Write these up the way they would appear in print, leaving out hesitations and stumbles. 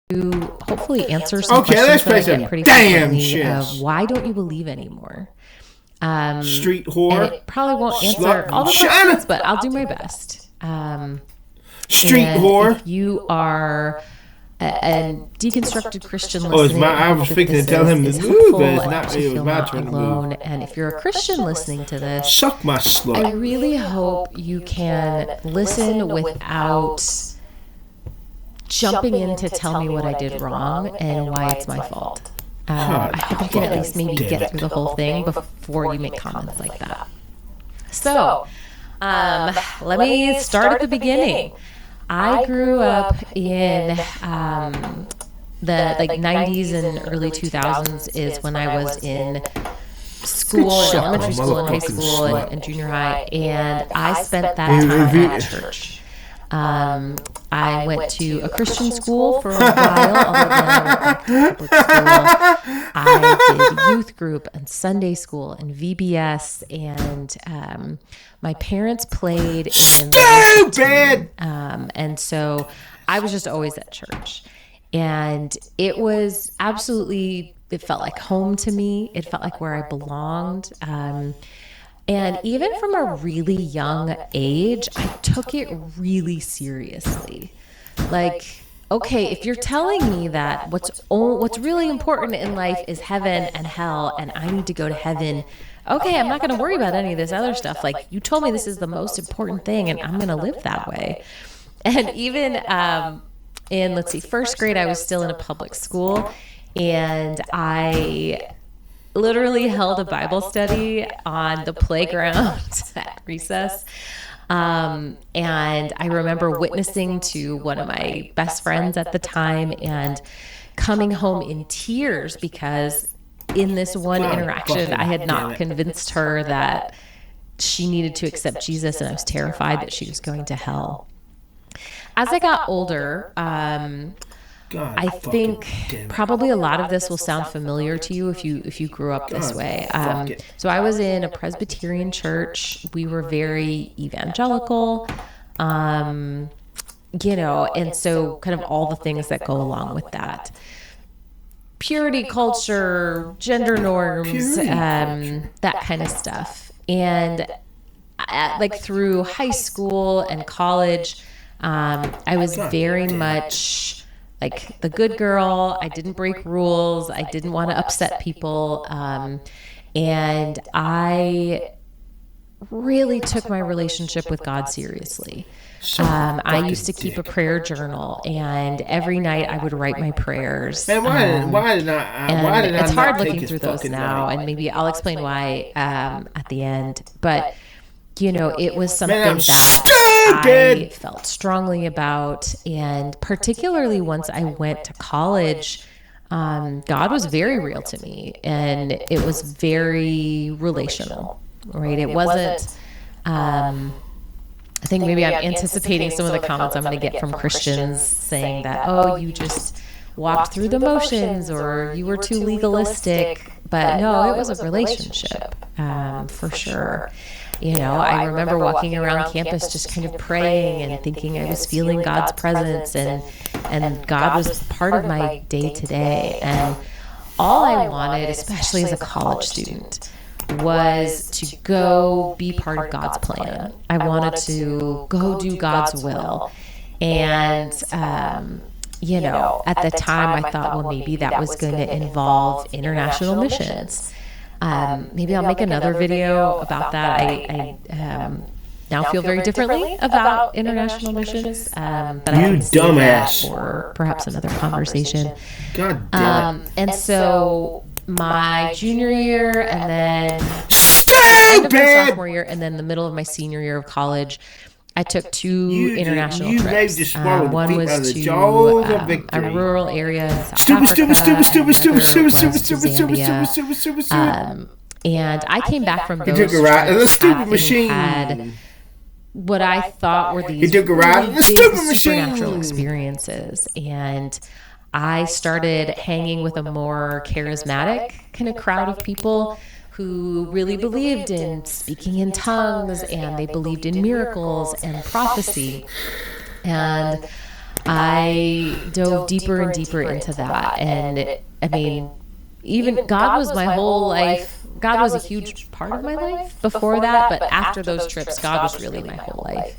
hopefully answer some questions that I get pretty frequently of why don't you believe anymore? Street whore. And it probably won't answer all the questions, but I'll do my best. Street whore. If you are a deconstructed Christian listening, I was thinking to tell him to move, but it's not. It was my turn to move. And if you're a Christian listening to this, suck my slut. I really hope you can listen without jumping in to tell me what I did wrong and why it's my fault. I hope you can at least maybe get through the whole thing before you make comments like that. So, let me start at the beginning. I grew up in the 90s and early 2000s is when I was in school, in elementary school, and high school, and junior high, and I spent that time at church. I went to a Christian school for a while, although then I went back to public school. I did youth group and Sunday school and VBS, and my parents played in the team, and so I was just always at church. And it was absolutely, it felt like home to me. It felt like where I belonged. And even from a really young age, I took it really seriously. Like, okay, if you're telling me that what's really important in life is heaven and hell, and I need to go to heaven, okay, I'm not going to worry about any of this other stuff. Like, you told me this is the most important thing, and I'm going to live that way. And even in, first grade, I was still in a public school, and I literally held a Bible study on the playground at recess. And I remember witnessing to one of my best friends at the time and coming home in tears because in this one interaction, I had not convinced her that she needed to accept Jesus, and I was terrified that she was going to hell. As I got older, I think probably a lot of this will sound familiar to you if you grew up this way. So I was in a Presbyterian church. We were very evangelical, and so kind of all the things that go along with that. Purity culture, gender norms, that kind of stuff. And through high school and college, I was very much like the good girl. I didn't break rules. I didn't want to upset people. And I really took my relationship with God seriously. I used to keep a prayer journal, and every night I would write my prayers. And why did I it's hard looking through those now, and maybe I'll explain why at the end. But it was something that I felt strongly about, and particularly once I went to college, God was very real to me, and it was very relational, right? It wasn't, I think maybe I'm anticipating some of the comments I'm going to get from Christians saying that, oh, you just walked through the motions, or you were too legalistic. But no, it was a relationship, for sure. I remember walking around campus just kind of praying and thinking I was feeling God's presence, and God was part of my day to day. And all I wanted, especially as a college student, was to go be part of God's plan. I wanted to go do God's will. And, at the time I thought, well, maybe that was going to involve international missions. Maybe I'll make another video about that. I now feel very differently about international missions, but I can save that for perhaps another conversation. God damn it. And so my junior year, and then end of my sophomore year, and then the middle of my senior year of college, I took two international trips. One was to a rural area in South Africa, and Zambia. And I came back from those trips having had what I thought were these really big supernatural experiences. And I started hanging with a more charismatic kind of crowd of people who really believed in speaking in tongues, and they believed in miracles and prophecy. And I dove deeper and deeper into that. And I mean, even God was my whole life. God was a huge part of my life before that, but after those trips, God was really my whole life.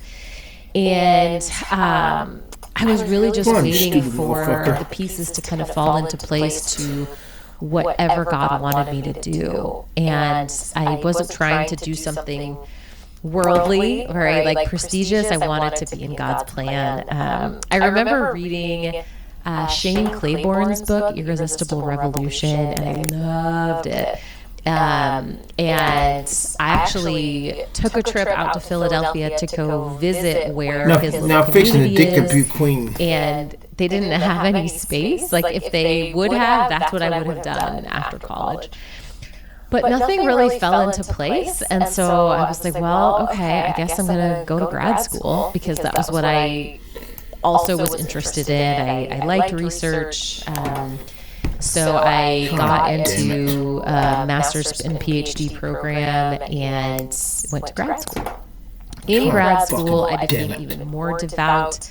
And I was really just waiting for the pieces to kind of fall into place to whatever God wanted me to do. And I wasn't trying to do something worldly, very like prestigious. I wanted to be in God's plan. I remember reading Shane Claiborne's book, Irresistible Revolution, and I loved it. And I actually took a trip out to Philadelphia to go visit where his little community is. And they didn't have any space. Like if they would have, that's what I would have done after college. But nothing really fell into place. And so I was like, well, okay, I guess I'm going to go to grad school, because that was what I also was interested in. I liked research. So I got into a master's and PhD program and went to grad school. In grad school, I became even more devout.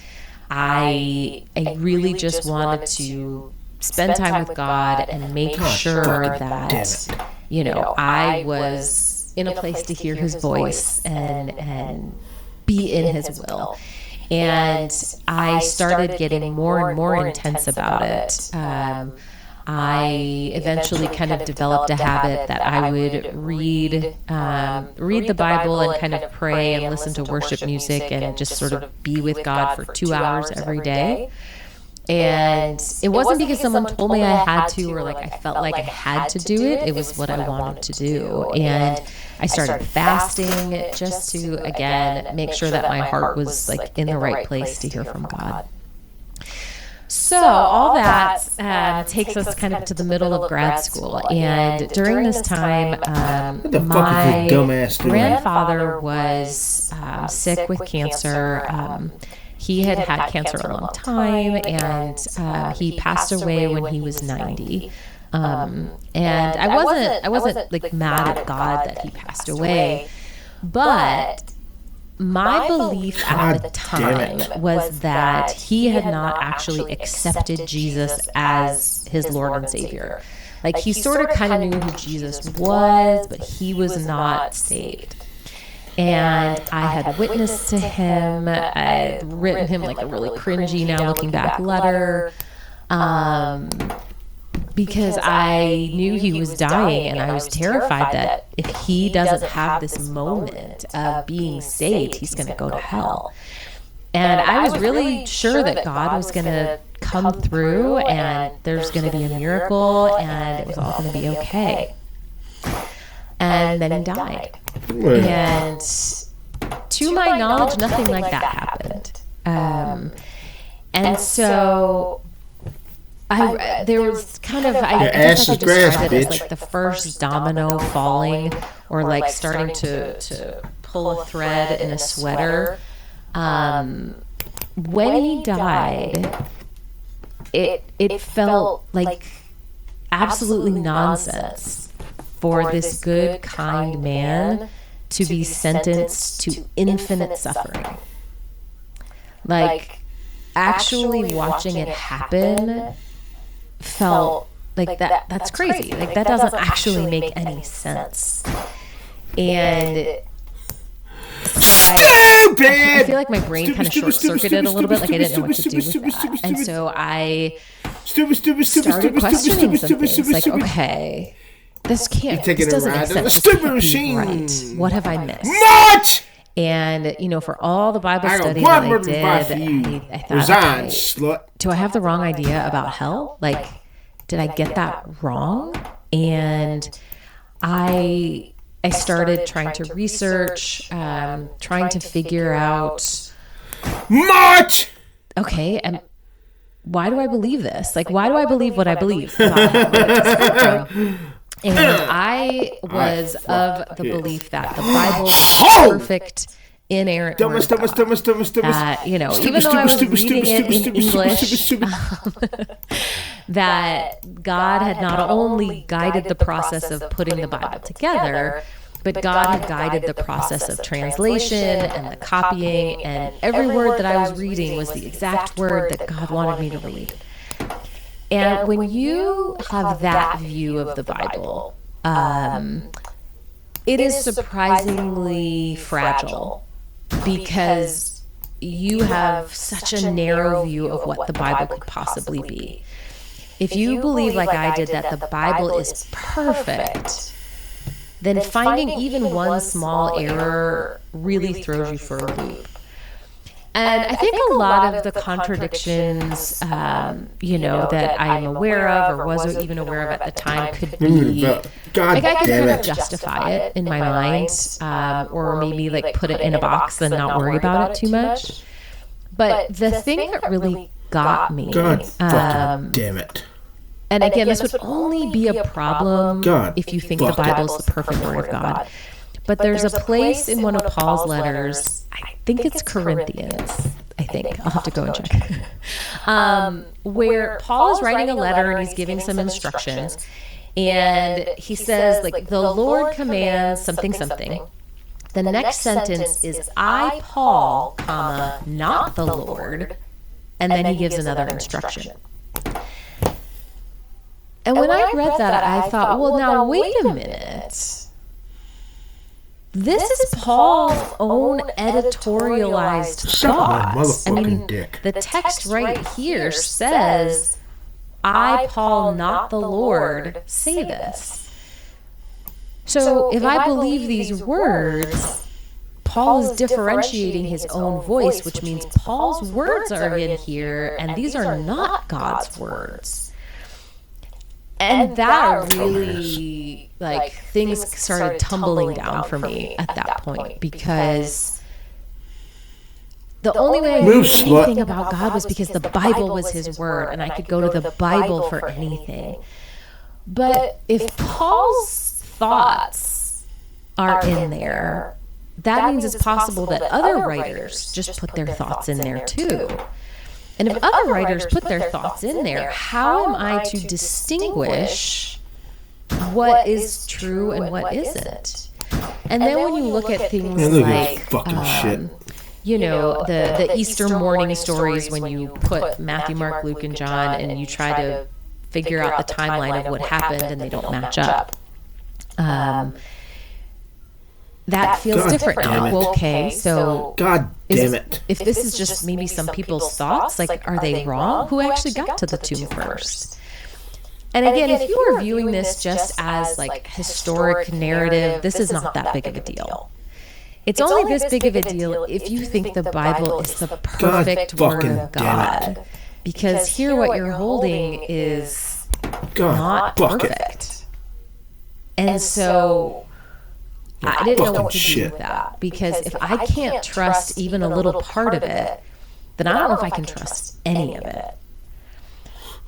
I really just wanted to spend time with God and make sure that, you know, I was in a place to hear his voice and be in his will. And I started getting more and more intense about it. I eventually kind of developed a habit that I would read the Bible and kind of pray and listen to worship music and just sort of be with God for 2 hours every day. And it wasn't because someone told me I had to, or like I felt like I had to do it. It was what I wanted to do. And I started fasting just to, again, make sure that my heart was like in the right place to hear from God. So all that takes us kind of to the middle of grad school. And during this time, my grandfather was sick with cancer. He had had cancer a long time, and he passed away when he was 90. And I wasn't like mad at God that he passed away, but my belief at the time was that he had not actually accepted Jesus as his Lord and Savior. Like he sort of kind of knew who Jesus was, but he was not saved. And I had witnessed to him. I had written him like a really cringy, now looking back, letter, because I knew he was dying, and I was terrified that if he doesn't have this moment of being saved, he's going to go to hell. And I was really sure that God was going to come through, and there's going to be a miracle, and it was all going to be okay. And then he died. And to my knowledge, nothing like that happened. And so there was kind of, I guess I could describe it as like the first domino falling, or like starting to pull a thread in a sweater. When he died, it felt like absolutely nonsense for this good, kind man to be sentenced to infinite suffering. Like, actually watching it happen felt like that's crazy. Like, that doesn't actually make any sense. And I feel like my brain kind of short-circuited a little bit. Like, I didn't know what to do with that. And so I started questioning some things. Like, okay, this doesn't make sense. Stupid machine. Right. What have I missed? Much. And, you know, for all the Bible study that I did, I thought, okay, do I have the wrong idea about hell? Like, did I get that wrong? And I started trying to research, trying to figure out, much. Okay, and why do I believe this? Like, why do I believe what I believe about hell? And I was of the belief that the Bible is perfect, inerrant word of God. You know, even though I was reading it in English, that God had not only guided the process of putting the Bible together, but God had guided the process of translation and the copying, and every word that I was reading was the exact word that God wanted me to read. And when you have that view of the Bible, it is surprisingly fragile because you have such a narrow view of what the Bible could possibly be. If you believe, like I did, that the Bible is perfect, then finding even one small error really throws you for a loop. And I think a lot of the contradictions, that I am aware of or was even aware of at the time could be, I could kind of justify it in my mind, or maybe like put it in a box and not worry about it too much. But the thing that really got me, fucking damn it. And again, this would only be a problem if you think the Bible is the perfect word of God. But there's a place in one of Paul's letters, I think it's Corinthians, I'll have to go and check, where Paul is writing a letter and he's giving some instructions. And he says, like, the Lord commands something. The next sentence is, I, Paul, comma, not the Lord. And then he gives another instruction. And when I read that, I thought, well, now, wait a minute. This is Paul's own editorialized thoughts. I mean, the text right here says, I, Paul, not the Lord, say this. So if I believe these words, Paul is differentiating his own voice, which means Paul's words are in here, and these are not God's words. And that really, like, things started tumbling down for me at that point, because the only way I knew anything about God was because the Bible was his word, and I could go to the Bible for anything. But if Paul's thoughts are in there, that means it's possible that other writers just put their thoughts in there too. And if other writers put their thoughts in there, how am I to distinguish what is true and what isn't? And then when you look at things like, the Easter morning stories, when you put Matthew, Mark, Luke, and John, and you try to figure out the timeline of what happened and they don't match up, that feels different now. Well, okay, so God damn it. If this is just maybe some people's thoughts, like, are they wrong? Who actually got to the tomb first? And again, if you are viewing this just as like historic narrative, this is not that big of a deal. It's only this big of a deal if you think the Bible is the perfect word of God. Because here what you're holding is not perfect. And so I didn't know what to do with that, because if I can't trust even a little part of it, then I don't know if I can trust any of it.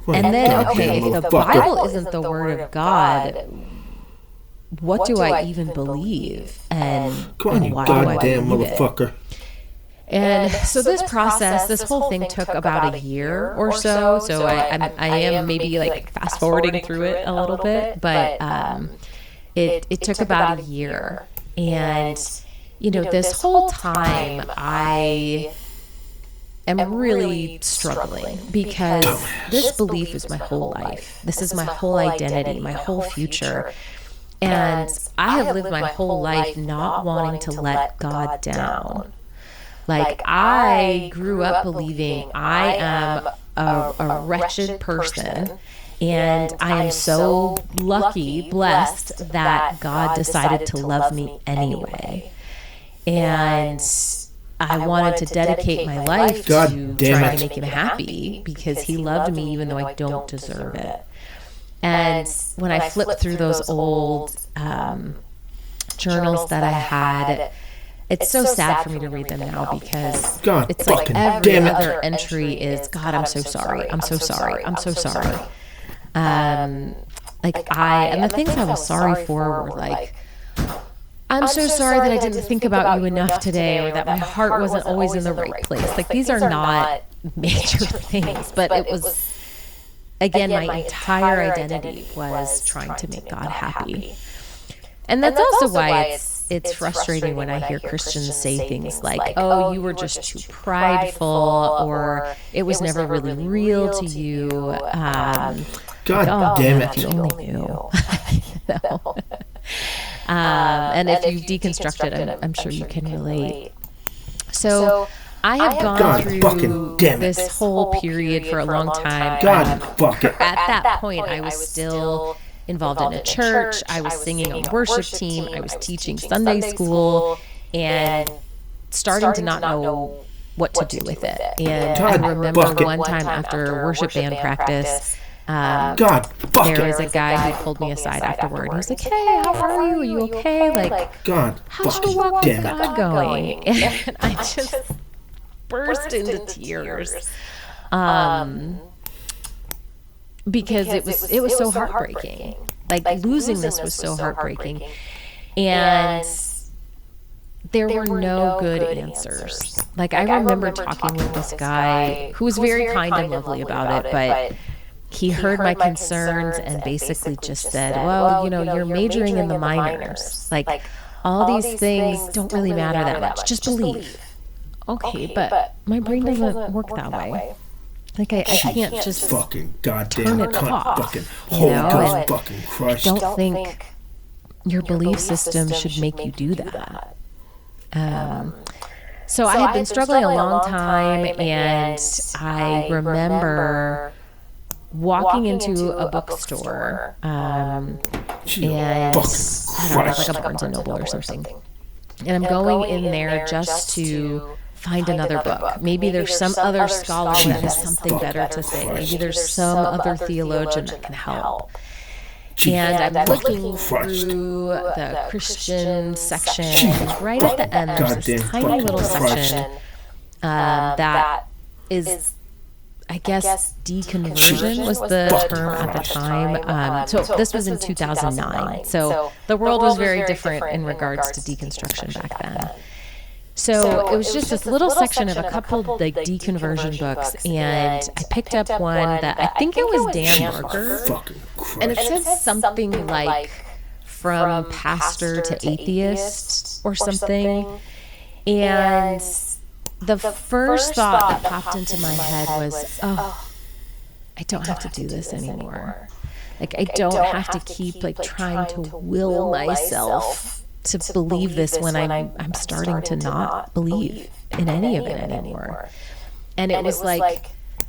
And then, okay, if the Bible isn't the word of God, what do I even believe? And why do I believe it? And so this process, this whole thing took about a year or so. So I am maybe like fast forwarding through it a little bit, but it took about a year. And, this whole time I am really struggling, because this belief is my whole life. This is my whole identity, my whole future. And I have lived my whole life not wanting to let God down. Like, I grew up believing I am a wretched person, and I am so lucky, blessed, that God decided to love me anyway. And I wanted to dedicate my life to trying to make him happy, because he loved me even though I don't deserve it. And when I flipped through those old journals that I had, it's so sad for me to read them now, because it's like every other entry is, God, I'm so sorry. I'm so sorry. I'm so sorry. And the things I was sorry for were like, I'm so sorry that I didn't think about you enough today, or that my heart wasn't always in the right place. Like, these are not major things, but it was, again, my entire identity was trying to make God happy. And that's also why it's it's frustrating when I hear Christians say things like, oh, you were just too prideful, or it was never really real to you. God damn it. If you only knew. And if you've deconstructed, I'm sure you can relate. So I have gone through this whole period for a long time. At that point, I was still involved in a church. I was singing on the worship team. I was teaching Sunday school and starting to not know what to do with it. And I remember one time after worship band practice, there was a guy who pulled me aside afterward. He was like, hey, how are you? Are you okay? Like, how's your walk with God going? And I just burst into tears. Because it was so heartbreaking. Like losing this was so heartbreaking. And there were no good answers. Like I remember talking with this guy who was very kind and lovely about it, but he heard my concerns and basically just said, well, you're majoring in the minors. Like all these things don't really matter that much. Just believe. Okay, but my brain doesn't work that way. Like I can't just fucking goddamn turn it off. Fucking whole fucking crushed. Don't think your belief system should make you do that. So I had been struggling a long time, and I remember walking into a bookstore, and I don't know, like a Barnes and Noble or something. And I'm going in there just to find another book. Maybe there's some other scholar that has something better to say. Maybe there's some other theologian that can help. And I'm looking through the Christian section, and right at the end there's this tiny little section that is, I guess, deconversion was the term at the time. So this was in 2009. So the world was very different in regards to deconstruction back then. So it was just this little section of a couple like deconversion books, and I picked up one that I think it was Dan Barker, and it says something like from pastor to atheist or something. And the first thought that popped into my head was, oh, I don't have to do this anymore. Like I don't have to keep like trying to will myself to believe this when I'm starting to not believe in any of it anymore. And it was like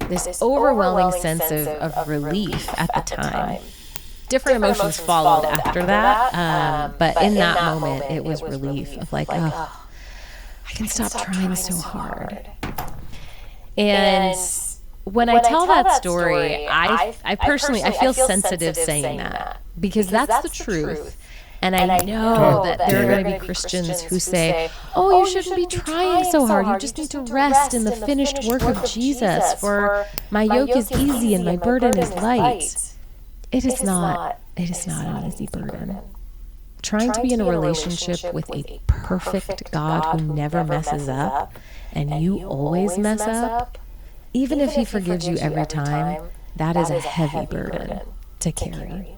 this overwhelming sense of relief at the time. Different emotions followed after that, but in that moment it was relief of like, oh, I can stop trying so hard. And when I tell that story, I personally feel sensitive saying that, because that's the truth. And I know that there are going to be Christians who say, oh, you shouldn't be trying so hard. You just need to rest in the finished work of Jesus, for my yoke is easy and my burden is light. It is not an easy burden. Trying to be in a relationship with a perfect God who never messes up, and you always mess up, even if he forgives you every time, that is a heavy burden to carry.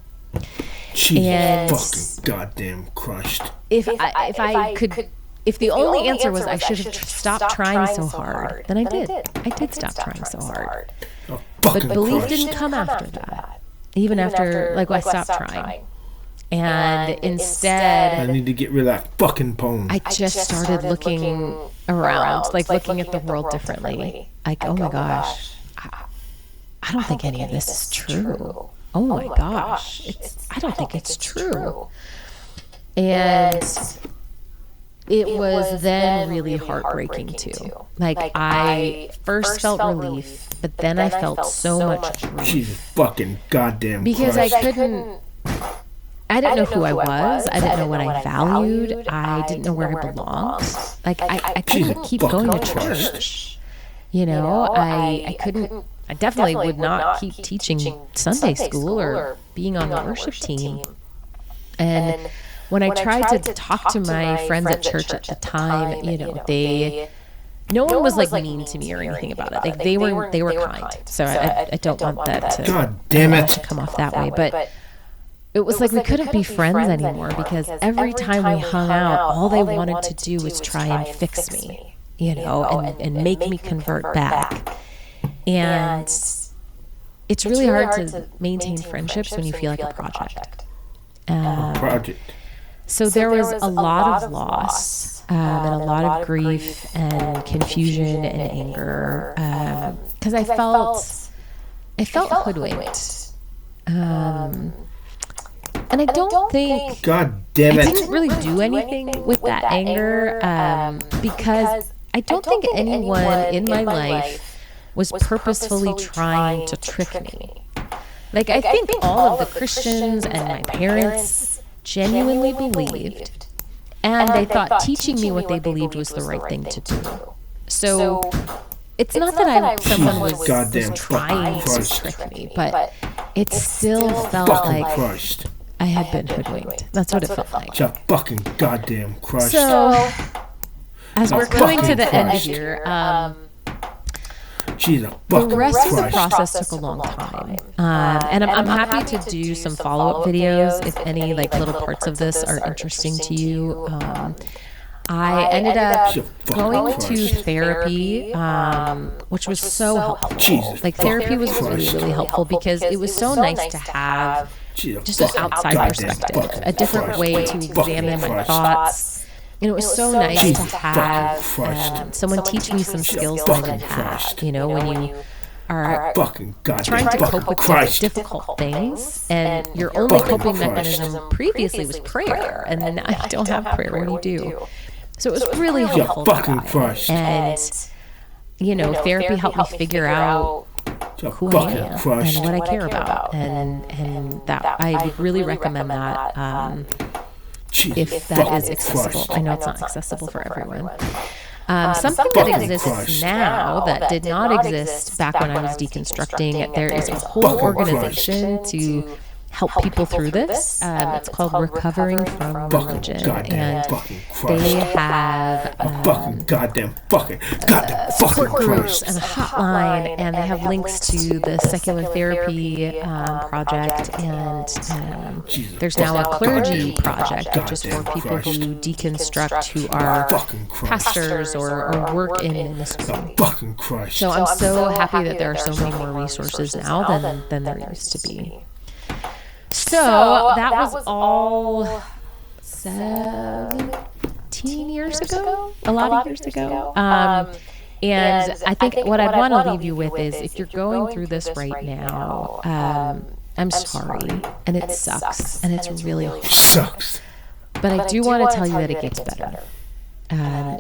Jesus fucking goddamn crushed. If the only answer was I should have stopped trying so hard, then I did. I did stop trying so hard. But belief didn't come after that. Even after, like, I stopped trying. And instead, I need to get rid of that fucking poem. I just started looking around, like looking at the world differently. Like, oh my gosh, I don't think any of this is true. Oh my gosh, I don't think it's true. And it was then really heartbreaking too. Like I first felt relief, but then I felt so much grief. Jesus fucking goddamn because Christ. I didn't know who I was. I didn't know what I valued. I didn't know where I belonged. Like I couldn't keep going to church. You know, I couldn't. I definitely would not keep teaching Sunday school or being on the worship team. And when I tried to talk to my friends at church at the time, you know, no one was like mean to me or anything about it. Like they were kind. So I don't want that to God damn it come off that way. But it was like we couldn't be friends anymore because every time we hung out, all they wanted to do was try and fix me, and make me convert back. And it's really hard to maintain friendships when you feel like a project. So there was a lot of loss and a lot of grief and confusion and anger because I felt hoodwinked. And I don't think... God damn it. I didn't really do anything with that anger because I don't think anyone in my life was purposefully trying to trick me. Like, I think all of the Christians and my parents genuinely believed, and they thought teaching me what they believed was the right thing to do. So it's not that someone was trying to trick me, but it still felt like I had been hoodwinked. That's what it felt like. Just fucking goddamn crushed. So, as we're coming to the end here, the rest of the process took a long time. And I'm happy to do some follow-up videos if any little parts of this are interesting to you. I ended up going to therapy, which was so helpful. Therapy was really, really helpful because it was so nice to have just an outside perspective, a different way to examine my thoughts. And it was so nice to have someone teach me some skills that I didn't have. When you are trying to cope with difficult things, and your only coping mechanism previously was prayer, and then I don't have prayer. What do you do? So it was really helpful. And, therapy helped me figure out who I am and what I care about. And that I would really recommend that if that is accessible. I know it's not accessible for everyone. Something that exists now that did not exist back when I was deconstructing, there is a whole organization to help people through this. It's called Recovering from Religion, and they have support groups and a hotline, and they have links to the Secular Therapy Project, and there's now a clergy project, which is for people who deconstruct, who are pastors or work in ministry. So I'm so happy that there are so many more resources now than there used to be. So that was all 17 years ago, a lot of years ago. And I think what I'd want to leave you with is if you're going through this right now, I'm sorry, and it sucks, and it's really hard. But I do want to tell you that it gets better.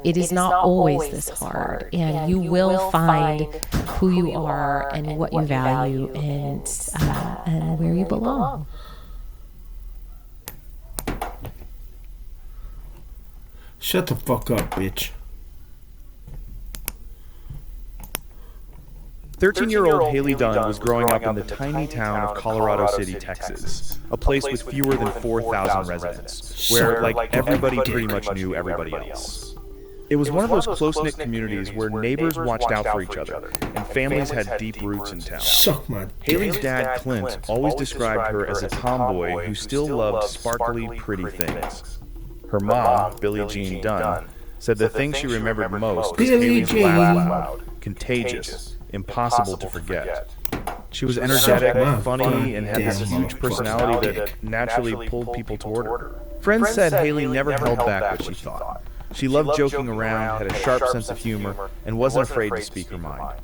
It is not always this hard, and you will find who you are and what you value and where you belong. Shut the fuck up, bitch. 13-year-old Haley Dunn was growing up in the tiny town of Colorado City, Texas, a place with fewer than 4,000 residents, where, everybody pretty much knew everybody else. It was one of those close-knit communities where neighbors watched out for each other, and families had deep roots in town. Haley's dad, Clint, always described her as a tomboy who still loved sparkly, pretty things. Her mom, Billie Jean Dunn, said the thing she remembered most was Haley's laugh loud, contagious, impossible to forget. She was energetic, funny, and had this huge personality that naturally pulled people toward her. Friends said Haley never held back what she thought. She loved joking around, had a sharp sense of humor, and wasn't afraid to speak her mind.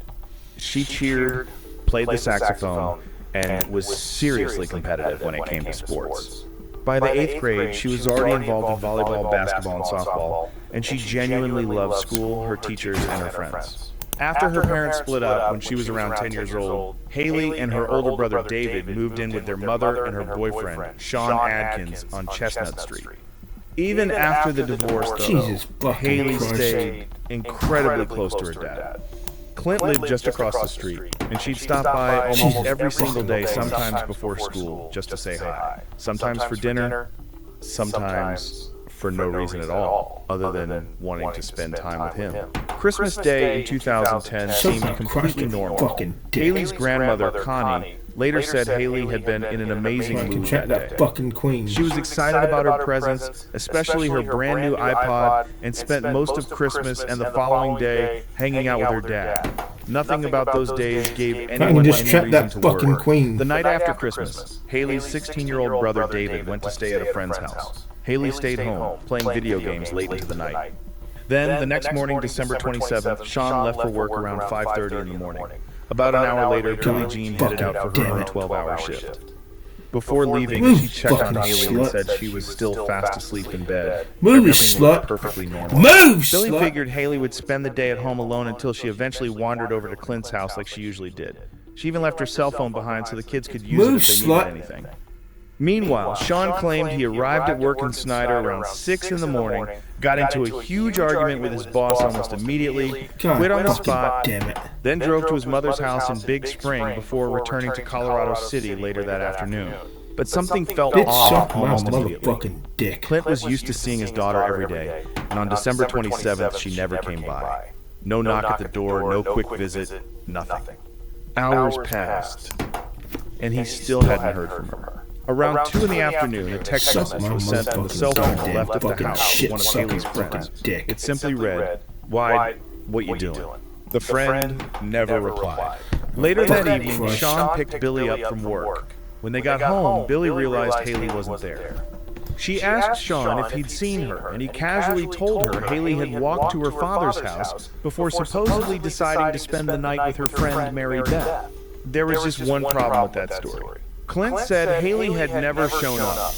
She cheered, played the saxophone, and was seriously competitive when it came to sports. By the 8th grade, she was already involved in volleyball, basketball, and softball, and she genuinely loved school, her teachers, and her friends. After her parents split up when she was around 10 years old, Haley and her older brother David moved in with their mother and her boyfriend, Sean Adkins, on Chestnut Street. Even after the divorce, though, Haley stayed incredibly close to her dad. Clint lived just across the street, and she'd stop by almost every single day, sometimes before school, just to say hi. Sometimes for dinner, sometimes for no reason at all, other than wanting to spend time with him. Christmas Day in 2010 seemed completely normal. Haley's grandmother, Connie, later said Haley had been in an amazing mood that day. Fucking queen. She was excited about her presents, especially her brand new iPod, and spent most of Christmas and the following day hanging out with her dad. Nothing about those days gave anyone any reason to worry. The night after Christmas, Haley's 16-year-old brother David went to stay at a friend's house. Haley stayed home, playing video games late into the night. Then, the next morning, December 27th, Sean left for work around 5:30 in the morning. About an hour later, Billie Jean headed out for her own 12-hour shift. Before leaving, she checked on Haley and said she was still fast asleep in bed. Move, slut. Perfectly normal. Move, Billie slut. figured Haley would spend the day at home alone until she eventually wandered over to Clint's house like she usually did. She even left her cell phone behind so the kids could use it if they needed anything. Meanwhile, Sean claimed he arrived at work in Snyder around 6 in the morning, got into a huge argument with his boss almost immediately, quit on the spot, then drove to his mother's house in Big Spring before returning to Colorado City later that afternoon. But something felt off almost immediately. Clint was used to seeing his daughter every day, and on December 27th, she never came by. No knock at the door, no quick visit, nothing. Hours passed, and he still hadn't heard from her. Around 2 in the afternoon, a text message was sent from the cell phone left at the house with one of Haley's friends. It simply read, "Why, what you doing?" The friend never replied. Later that evening, Sean picked Billie up from work. When they got home, Billie realized Haley wasn't there. She asked Sean if he'd seen her, and he casually told her Haley had walked to her father's house before supposedly deciding to spend the night with her friend Mary Beth. There was just one problem with that story. Clint said Haley had never shown up.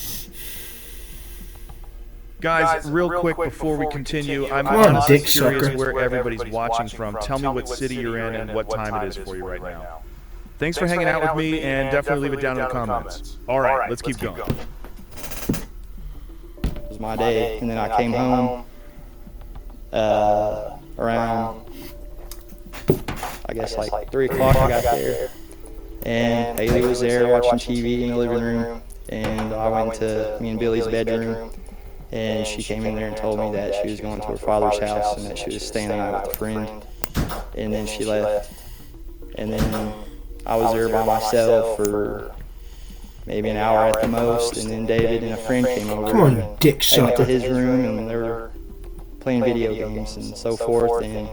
Guys, real quick before we continue, I'm honestly curious where everybody's watching from. Tell me what city you're in and what time it is for you right now. Thanks for hanging out with me, and definitely leave it down in the comments. All right, let's keep going. It was my day, and then I came home around, I guess, like 3 o'clock. I got there. And Haley was there watching TV in the living room, and I went to me and Billie's bedroom, and she came in there and told me that she was going to her father's house and that she was staying the night with a friend, and then she left. And then I was there by myself for maybe an hour at the most, and then David and a friend came over. Come on, dick sucker. They went to his room, and they were playing video games and so forth, and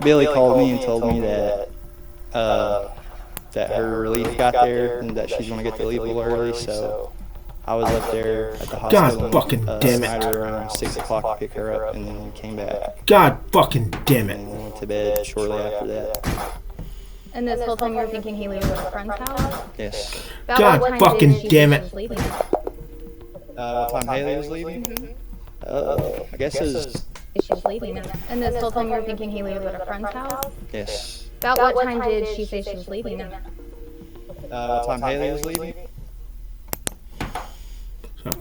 Billie called me and told me that her relief got there and that she's going to get to leave a little early, so I was up there at the hospital. God fucking damn it. Snyder around 6 o'clock to pick her up, and then we came back. God fucking damn it. And we went to bed shortly after that. And this whole time you were thinking Haley was at a friend's house? Yes. God fucking damn it. What time Haley was leaving? I guess it was... She was leaving. And this whole time you were thinking Haley was at a friend's house? Yes. About what time did she say she was leaving? What time Haley was leaving?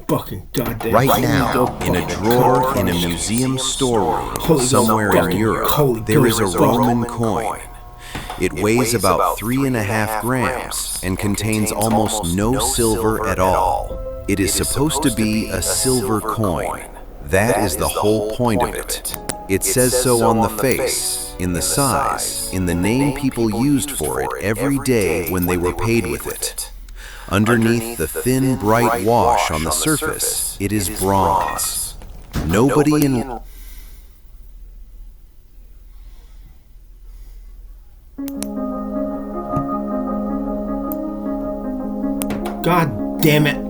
Fucking goddamn. Right now, in a drawer in a museum storeroom somewhere in Europe, there is a Roman coin. It weighs about 3.5 grams and contains almost no silver at all. It is supposed to be a silver coin. That is the whole point of it. It says so on the face, in the size, in the name people used for it every day when they were paid with it. Underneath the thin, bright wash on the surface, it is bronze. Nobody in... God damn it.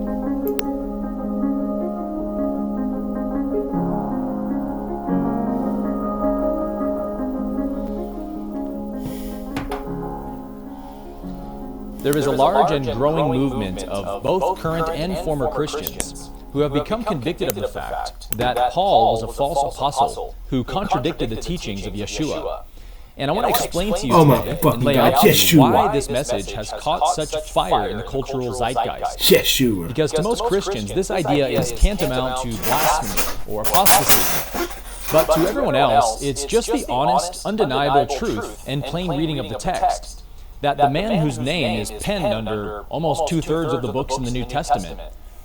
There is a large and growing movement of both current and former Christians who have become convicted of the fact that Paul was a false apostle who contradicted the teachings of Yeshua. And I want to explain to you today and lay out to you why this message has caught such fire in the cultural zeitgeist. Yeshua. Because to most Christians, this idea is tantamount to blasphemy or apostasy. But to everyone else, it's just the honest, undeniable truth and plain reading of the text, that the man whose name is penned under almost 2/3 of the books in the New Testament,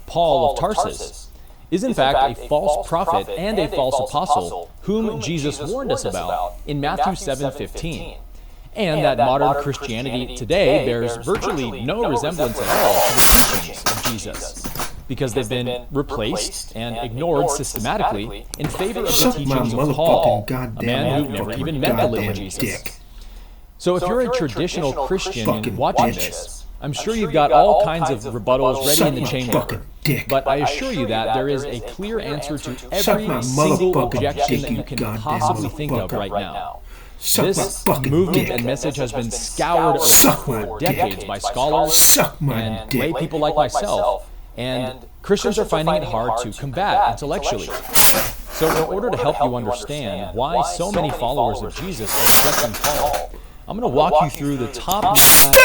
Paul of Tarsus, is in fact a false prophet and a false apostle whom Jesus warned us about in Matthew 7:15. and that modern Christianity today bears virtually no resemblance at all to the teachings of Jesus, because they've been replaced and ignored systematically in favor of the teachings of Paul, a man who never even met the living Jesus. So if you're a traditional Christian and watching this, I'm sure you've got all kinds of rebuttals ready in the chamber. But I assure you that there is a clear answer to every single objection that you can possibly think of right now. This movement and message has been scoured for decades by scholars and lay people like myself, and Christians are finding it hard to combat intellectually. So in order to help you understand why so many followers of Jesus are rejecting Paul, I'm going to walk you through the top most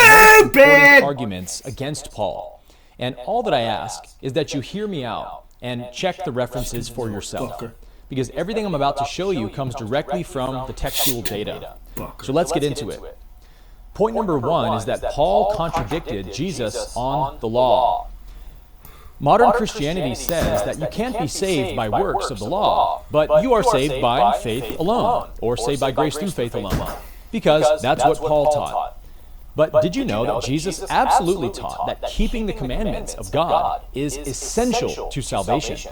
important arguments against Paul. And all that I ask is that you hear me out and check the references for yourself, because everything I'm about to show you comes directly from the textual data. So let's get into it. Point number one is that Paul contradicted Jesus on the law. Modern Christianity says that you can't be saved by works of the law, but you are saved by faith alone, or saved by grace through faith alone, because that's what Paul taught. But did you know that Jesus absolutely taught that keeping the commandments of God is essential to salvation?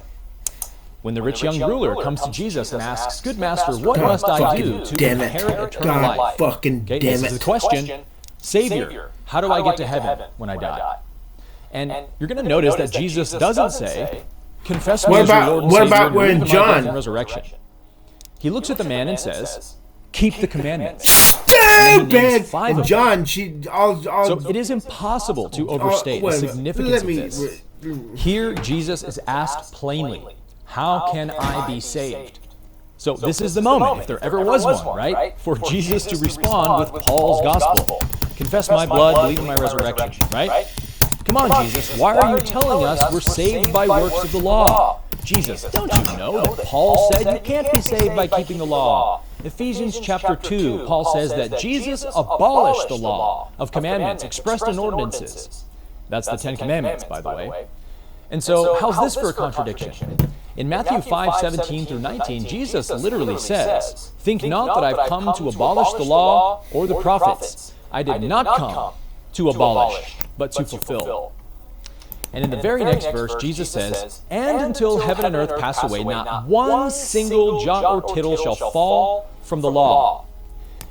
When the rich young ruler comes to Jesus and asks, "Good master, what must I do to inherit eternal life?" Okay, this is the question. Savior, how do I get to heaven when I die? And you're going to notice that Jesus doesn't say, "Confess me as your Lord and Savior and believe in my death and resurrection." He looks at the man and says, "Keep the commandments." And John, So it is impossible to overstate the significance of this. Here, Jesus is asked plainly, "How can I be saved?" So this is the moment, if there ever was one, right, for Jesus to respond with Paul's gospel. Confess my blood, believe in my resurrection, right? Come on, Jesus, why are you telling us we're saved by works of the law? Jesus, don't you know that Paul said you can't be saved by keeping the law? Ephesians chapter 2, Paul says that Jesus abolished the law of commandments expressed in ordinances. That's the Ten Commandments, by the way. And so, how's this for a contradiction? In Matthew 5:17 through 19, Jesus literally says, "Think not that I've come to abolish the law or the prophets. I did not come to abolish, but to fulfill." And in the very next verse, Jesus says, "And until heaven and earth pass away, not one single jot or tittle shall fall from the law."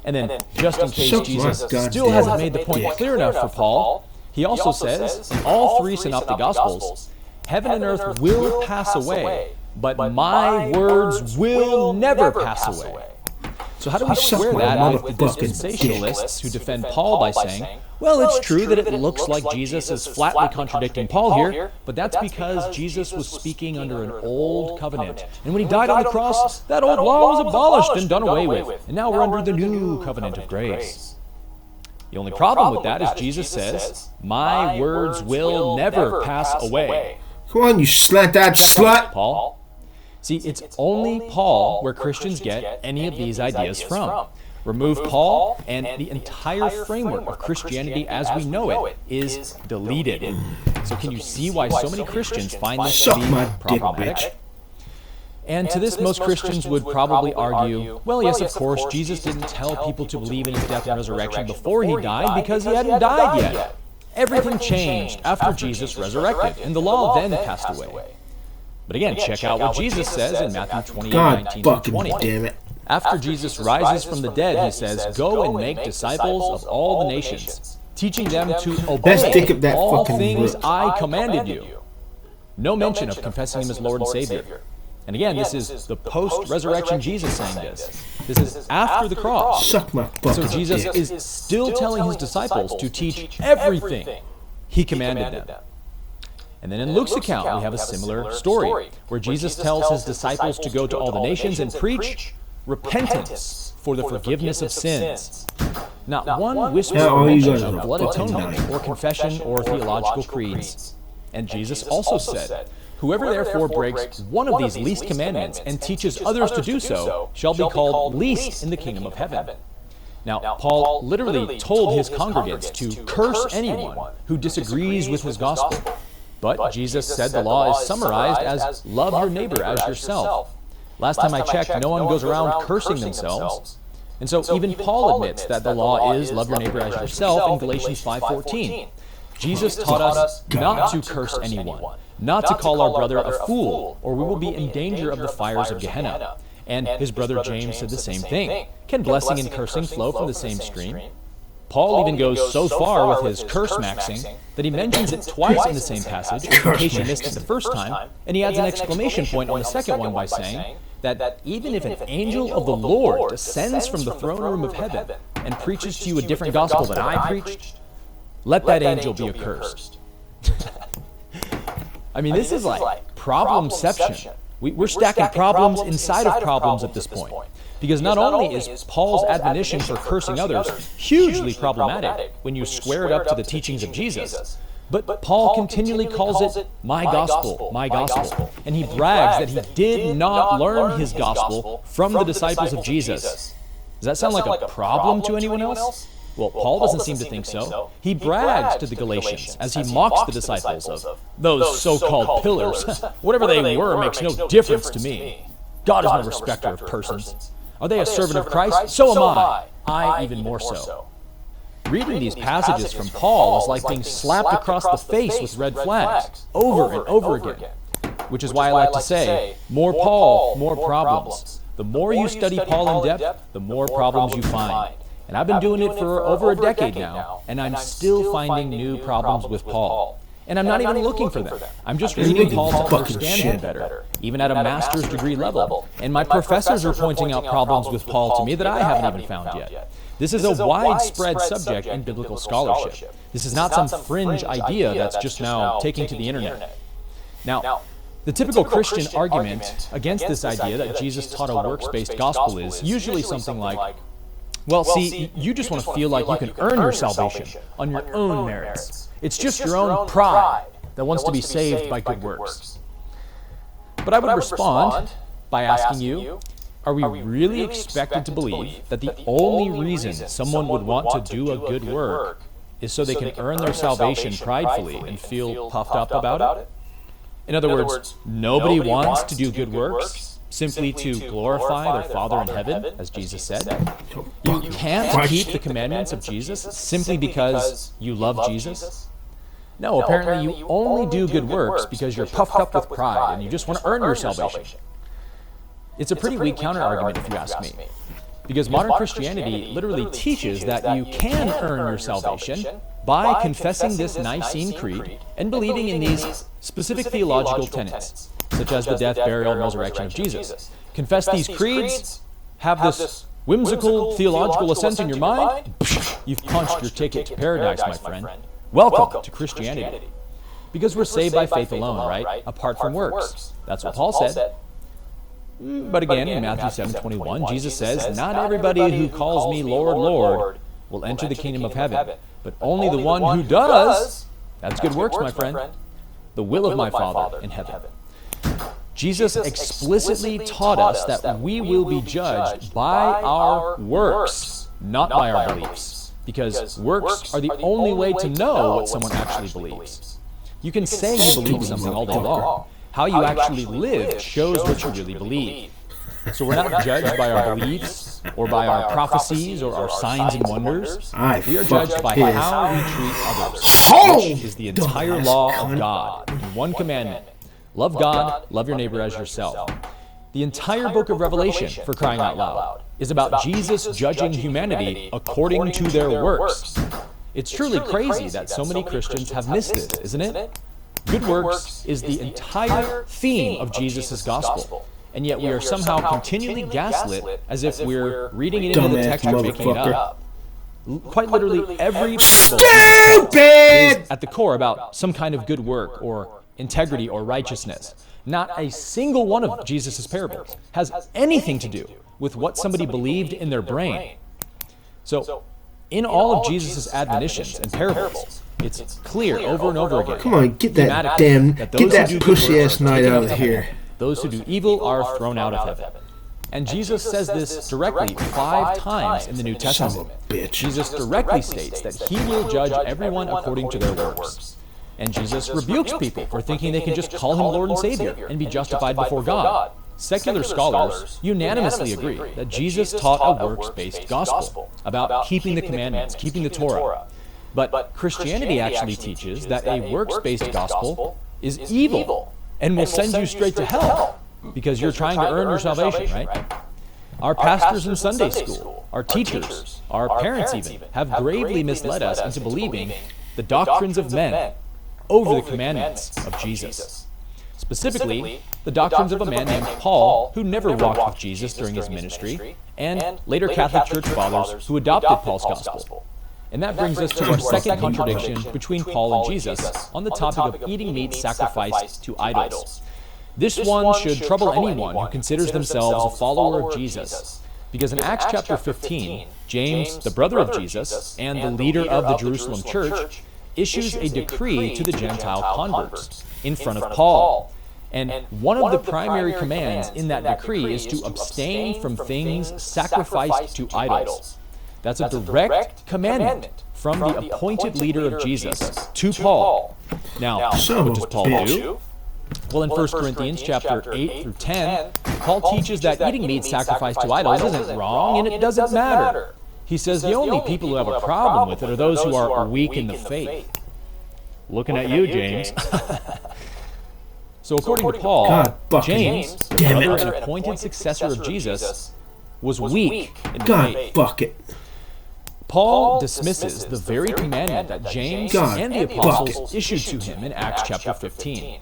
And then, just in case Jesus still hasn't made the point clear enough for Paul, he also says, in all three synoptic gospels, "Heaven and earth will pass away, but my words will never pass away." So how do we square that with the dispensationalists who defend Paul by saying, "Well, it's true that it looks like Jesus is flatly contradicting Paul here, but that's because Jesus was speaking under an old covenant. And when he died on the cross, that old law was abolished and done away with. And now we're under the new covenant of grace." The only problem with that is Jesus says, "My words will never pass away." Come on, you slant-eyed slut. Paul. See, it's only Paul where Christians get any of these ideas from. Remove Paul, and the entire framework of Christianity as we know it is deleted. So can you see why so many Christians find this to be problematic? And to this, most Christians would probably argue, well, yes, of course, Jesus didn't tell people to believe in his death and resurrection before he died because he hadn't died yet. Everything changed after Jesus resurrected, and the law then passed away. But again, check out what Jesus says in Matthew 28:19-20. Damn it. After Jesus rises from the dead, he says, "Go and make disciples of all the nations, teaching them to obey all things I commanded you." No mention of confessing him as Lord and Savior. And again, this is the post-resurrection Jesus saying this. This is after the cross. So Jesus is still telling his disciples to teach everything he commanded them. And then in Luke's account, we have a similar story, where Jesus tells his disciples to go to all the nations and preach repentance for the forgiveness of sins. Not one whisper or mention of blood atonement or confession or theological creeds. And Jesus also said, "Whoever therefore breaks one of these least commandments and teaches others to do so shall be called least in the kingdom of heaven." Now, Paul literally told his congregants to curse anyone who disagrees with his gospel. But Jesus said the law is summarized as love your neighbor as yourself. Last time I checked, no one goes around cursing themselves. And so even Paul admits that the law is love your neighbor as yourself in Galatians 5:14. Jesus taught us not to curse anyone, not to call our brother a fool, or we will be in danger of the fires of Gehenna. And his brother James said the same thing. Can blessing and cursing flow from the same stream? Paul even goes so far with his curse maxing that he mentions it twice in the same passage, in case you missed it the first time, and he adds an exclamation point on the second one by saying that even if an angel of the Lord descends from the throne room of heaven and preaches to you a different gospel that I preached, let that angel be accursed. I mean, this is like problemception. We're stacking problems inside of problems at this point. Because not only is Paul's admonition for cursing others hugely problematic when you square it up to the teachings of Jesus, but Paul continually calls it my gospel, my gospel. And he brags that he did not learn his gospel from the disciples of Jesus. Does that sound like a problem to anyone else? Well, Paul doesn't seem to think so. He brags to the Galatians as he mocks the disciples of those so-called pillars. Whatever they were makes no difference to me. God is no respecter of persons. Are they a servant of Christ? So am I. I even more so. Reading these passages from Paul is like being slapped across the face with red flags over and over again. Which is why I like to say, more Paul, more problems. The more you study Paul in depth, the more problems you find. And I've been doing it for over a decade now, and I'm still finding new problems with Paul. And I'm not even looking for them. I'm just reading Paul to understand him better, even at a master's degree level. And my professors are pointing out problems with Paul to me that I haven't even found yet. This is a widespread subject in biblical scholarship. This is not some fringe idea that's just now taking to the internet. Now, the typical Christian argument against this idea that Jesus taught a works-based gospel is usually something like, well, see, you just want to feel like you can earn your salvation on your own merits. It's just your own pride that wants to be saved by good works. But I would respond by asking you, are we really expected to believe that the only reason someone would want to do a good work is so they can earn their salvation pridefully and feel puffed up about it? In other words, nobody wants to do good works simply to glorify their Father in heaven, as Jesus said. You can't keep the commandments of Jesus simply because you love Jesus. No, apparently you only do good works because you're puffed up with pride and you just want to earn your salvation. It's a pretty weak counter-argument if you ask me. Because modern Christianity literally teaches that you can earn your salvation by confessing this Nicene Creed and believing in these specific theological tenets, such as the death, burial, and resurrection of Jesus. Confess these creeds, have this whimsical theological assent in your mind, you've punched your ticket to paradise, my friend. Welcome to Christianity. Because we're saved by faith alone, right? Apart from works. That's what Paul said. But again, in Matthew 7:21, Jesus says, not everybody who calls me Lord, Lord will enter the kingdom of heaven, but only the one who does, that's good works, my friend, the will of my Father in heaven. Jesus explicitly taught us that we will be judged by our works, not by our beliefs, because works are the only way to know what someone actually believes. You can say you believe something all day long. How you actually live shows what you really believe. So we're not judged by our beliefs, or by our prophecies, or our signs and wonders. We are judged by how we treat others, which is the entire law of God in one commandment. Love God, love your neighbor as yourself. The entire book of Revelation, for crying out loud, is about Jesus judging humanity according to their works. It's truly crazy that so many Christians have missed it, isn't it? Good works is the entire theme of Jesus' gospel, and yet we are somehow continually gaslit as if we're reading it into the text or making it up. Quite literally every parable is at the core about some kind of good work or integrity or righteousness. Not a single one of Jesus' parables has anything to do with what somebody believed in their brain. So, in all of Jesus' admonitions and parables, it's clear over and over again. Come on, get that pussy-ass knight out of here. Those who do evil are thrown out of heaven. And Jesus says this directly 5 times in the New Testament. Jesus directly states that he will judge everyone according to their works. And Jesus rebukes people for thinking they can just call him Lord and Savior and be justified before God. secular scholars unanimously agree that Jesus taught a works-based gospel about keeping the commandments, keeping the Torah. But Christianity actually teaches that a works-based gospel is evil and will send you straight to hell because you're trying to earn your salvation, right? Our pastors in Sunday school, our teachers, our parents even, have gravely misled us into believing the doctrines of men over the commandments of Jesus. Specifically, the doctrines of a man named Paul, who never walked with Jesus during his ministry, and later Catholic Church fathers who adopted Paul's gospel. And that brings us to our second contradiction between Paul and Jesus on the topic of eating meat sacrificed to idols. This one should trouble anyone who considers themselves a follower of Jesus, because in Acts chapter 15, James, the brother of Jesus and the leader of the Jerusalem church, issues a decree to the Gentile converts in front of Paul. And one of the primary commands in that decree is to abstain from things sacrificed to idols. That's a direct commandment from the appointed leader of Jesus to Paul. Now, what does Paul do? Well, in 1 Corinthians chapter 8 through 10, Paul teaches that eating meat sacrificed to idols isn't wrong and it doesn't matter. He says the only people who have a problem with it are those who are weak in the faith. Looking at you, James. So according to Paul, James, the brother and appointed successor of Jesus, was weak in the faith. Paul dismisses the very commandment that James and the apostles issued to him in Acts chapter 15.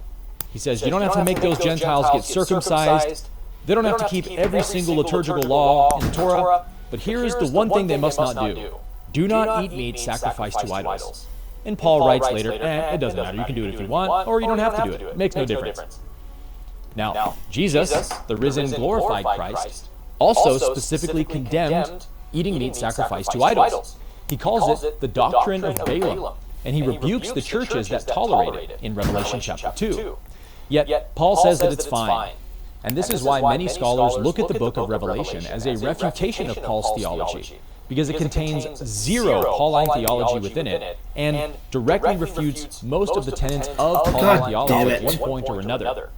He says, you don't have to make those Gentiles get circumcised. They don't have to keep every single liturgical law in the Torah. But here is the one thing they must not do. Do not eat meat sacrificed to idols. And Paul writes later, it doesn't matter. You can do it if you want, or you don't have to do it. It makes no difference. Now, Jesus, the risen, glorified Christ, also specifically condemned eating meat sacrificed to idols. He calls it the doctrine of Balaam, and he rebukes the churches that tolerate it in Revelation chapter 2. Yet, Paul says that it's fine. And this is why many scholars look at the book of Revelation as a refutation of Paul's theology, because it contains zero Pauline theology within it, and directly refutes most of the tenets of Pauline theology at one point or another.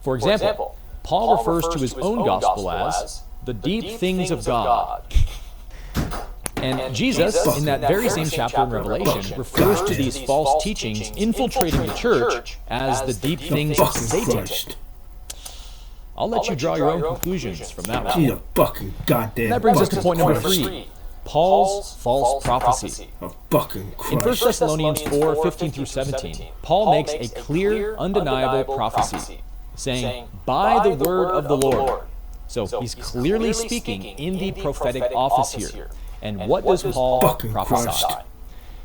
For example, Paul refers to his own gospel as the deep things of God. And Jesus, in that very same chapter in Revelation, refers to these false teachings infiltrating the church as the deep things of Satan. I'll let you draw your own conclusions from that one. That brings us to point number 3, Paul's false prophecy. In 1 Thessalonians 4:15 through 17, Paul makes a clear, undeniable prophecy, saying, by the word of the Lord. So he's clearly speaking in the prophetic office here. And what does Paul prophesy?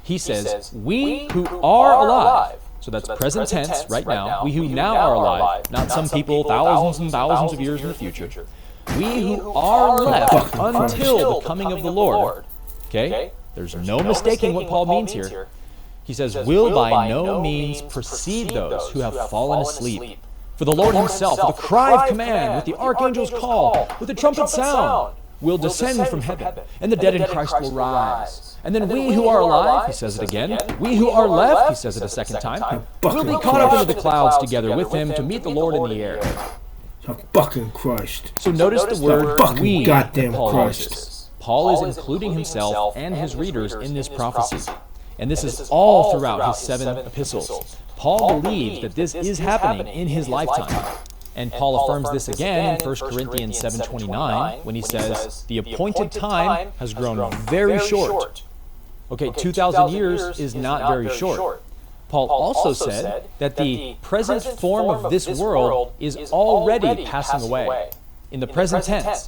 He says, we who are alive, so that's present tense right now, we who now are alive, not some people thousands and thousands of years in the future, we who are left until the coming of the Lord. Okay? There's no mistaking what Paul means here. He says, will by no means precede those who have fallen asleep. For the Lord himself, with a cry of command, with the archangel's call, with the trumpet sound, will descend from heaven, and the dead in Christ will rise. And then we who are alive, he says it again, we who are left, he says it a second time, will be caught up into the clouds together with him to meet the Lord in the air. So notice the word we that Paul uses. Paul is including himself and his readers in this prophecy. And this is all throughout his 7 epistles. Paul believes that this is happening in his lifetime. And Paul affirms this again in 1 Corinthians 7:29 when he says, the appointed time has grown very short. Okay, 2,000 years is not very short. Paul also said that the present form of this world is already passing away, in the present tense.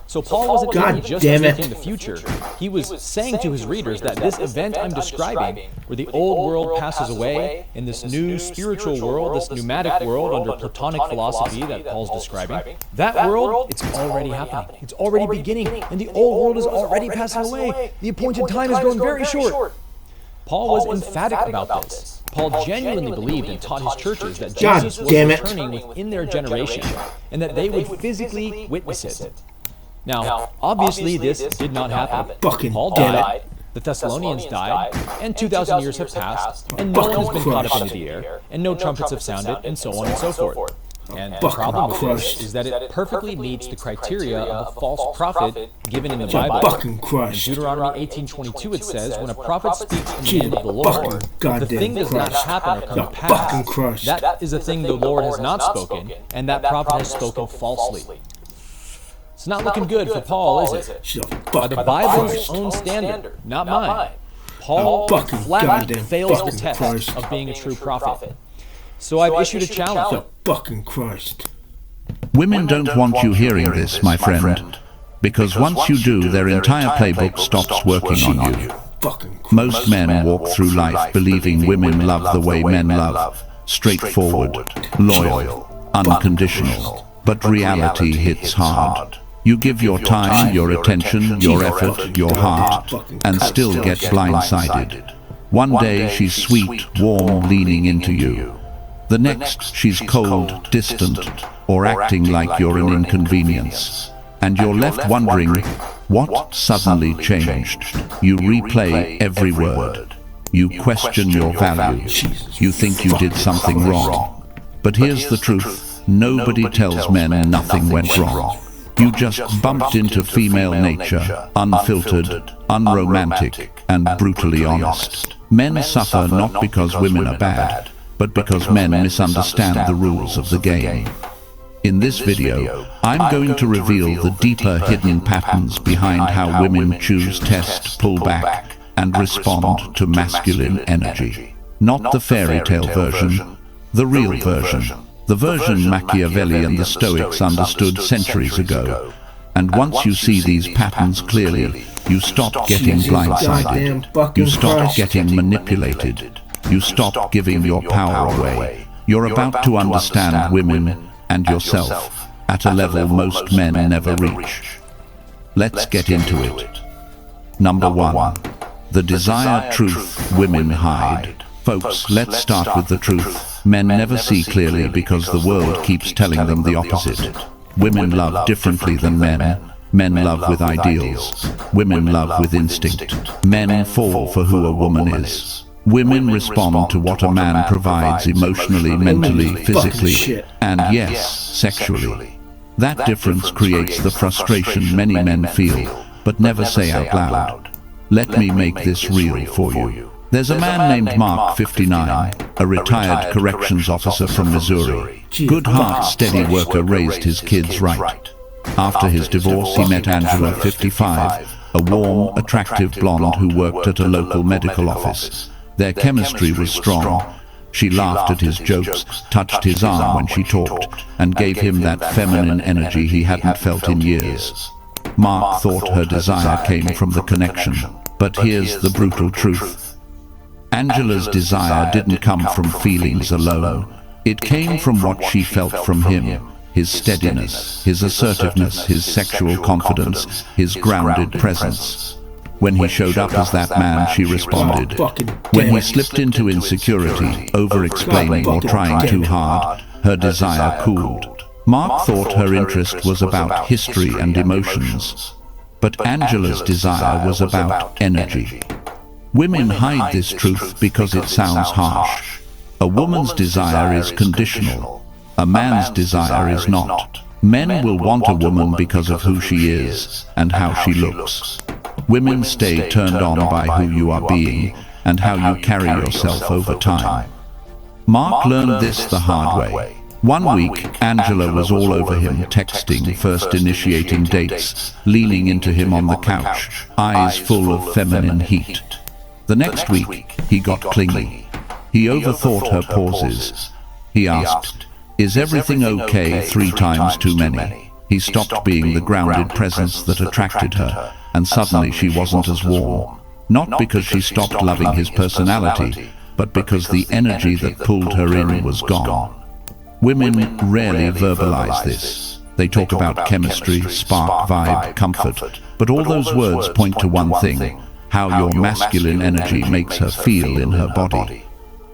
So Paul wasn't really just predicting the future. He was saying to his readers that this event I'm describing, where the old world passes away, and this new spiritual world, this pneumatic world under Platonic philosophy that Paul's describing, that world, it's already happening. It's already beginning, and the old world is already passing away. The appointed time is growing very short. Paul was emphatic about this. Paul genuinely believed and taught his churches that Jesus was returning within their generation, and that they would physically witness it. Now, obviously this did not happen. Paul died, the Thessalonians died, and 2,000 years have passed, and no one has been caught up into the air, and no trumpets have sounded, and so on and so forth. And the problem with this is that it perfectly meets the criteria of a false prophet given in the Bible. In Deuteronomy 18:22 it says, when a prophet speaks in the name of the Lord, if the thing does not happen or come to pass, that is a thing the Lord has not spoken, and that prophet has spoken falsely. It's not looking good for Paul, is it? By the Bible's own standard, not mine, Paul flatly fails the test of being a true prophet. So I've issued a challenge. Women don't want you hearing this, my friend, because once you do, their entire playbook stops working on you. Most men walk through life believing women love the way men love, straightforward, loyal, unconditional, but reality hits hard. You give your time, your attention, your effort, your heart, and still get blindsided. One day she's sweet, warm, leaning into you. The next, she's cold, distant, or acting like you're an inconvenience. And you're left wondering, what suddenly changed? You replay every word. You question your value. You think you did something wrong. But here's the truth. Nobody tells men nothing went wrong. You just bumped into female nature, unfiltered, unromantic, and brutally honest. Men suffer not because women are bad, but because men misunderstand the rules of the game. In this video, I'm going to reveal the deeper hidden patterns behind how women choose, test, pull back, and respond to masculine energy. Not the fairy tale version, the real version. The version Machiavelli and the Stoics understood centuries ago. And once you see these patterns clearly, you stop getting blindsided. You stop getting manipulated. You stop giving your power away. You're about to understand women and yourself at a level most men never reach. Let's get into it. Number 1. The desired truth women hide. Folks, let's start with the truth. Men never see clearly because the world keeps telling them the opposite. Women love differently than men. Men love with ideals. Women love with instinct. Men fall for who a woman is. Women respond to what a man provides emotionally, mentally, physically, and yes, sexually. That difference creates the frustration many men feel, but never say out loud. Let me make this real for you. There's a man named Mark, 59, a retired corrections officer from Missouri. Good heart, steady worker, raised his kids right. After his divorce, he met Angela, 55, a warm, attractive blonde who worked at a local medical office. Their chemistry was strong. She laughed at his jokes, touched his arm when she talked, and gave him that feminine energy he hadn't felt in years. Mark thought her desire came from the connection, but here's the brutal truth. Angela's desire didn't come from feelings alone. It came from what she felt from him. His steadiness, his assertiveness, his sexual confidence, his grounded presence. When he showed up as that man, she responded. When he slipped into insecurity, over-explaining or trying too hard, her desire cooled. Mark thought her interest was about history and emotions, but Angela's desire was about energy. Women hide this truth because it sounds harsh. A woman's desire is conditional. A man's desire is not. Men will want a woman because of who she is and how she looks. Women stay turned on by who you are being and how you carry yourself over time. Mark learned this the hard way. One week, Angela was all over him, texting, first initiating dates, leaning into him on the couch, eyes full of feminine heat. The next week, he got clingy. He overthought her pauses. He asked, "Is everything okay?" 3 times too many. He stopped being the grounded presence that attracted her, and suddenly she wasn't as warm. Not because she stopped loving his personality, but because the energy that pulled her in was gone. Women rarely verbalize this. They talk about chemistry, spark, vibe, comfort, but all those words point to one thing: how your masculine energy makes her feel in her body.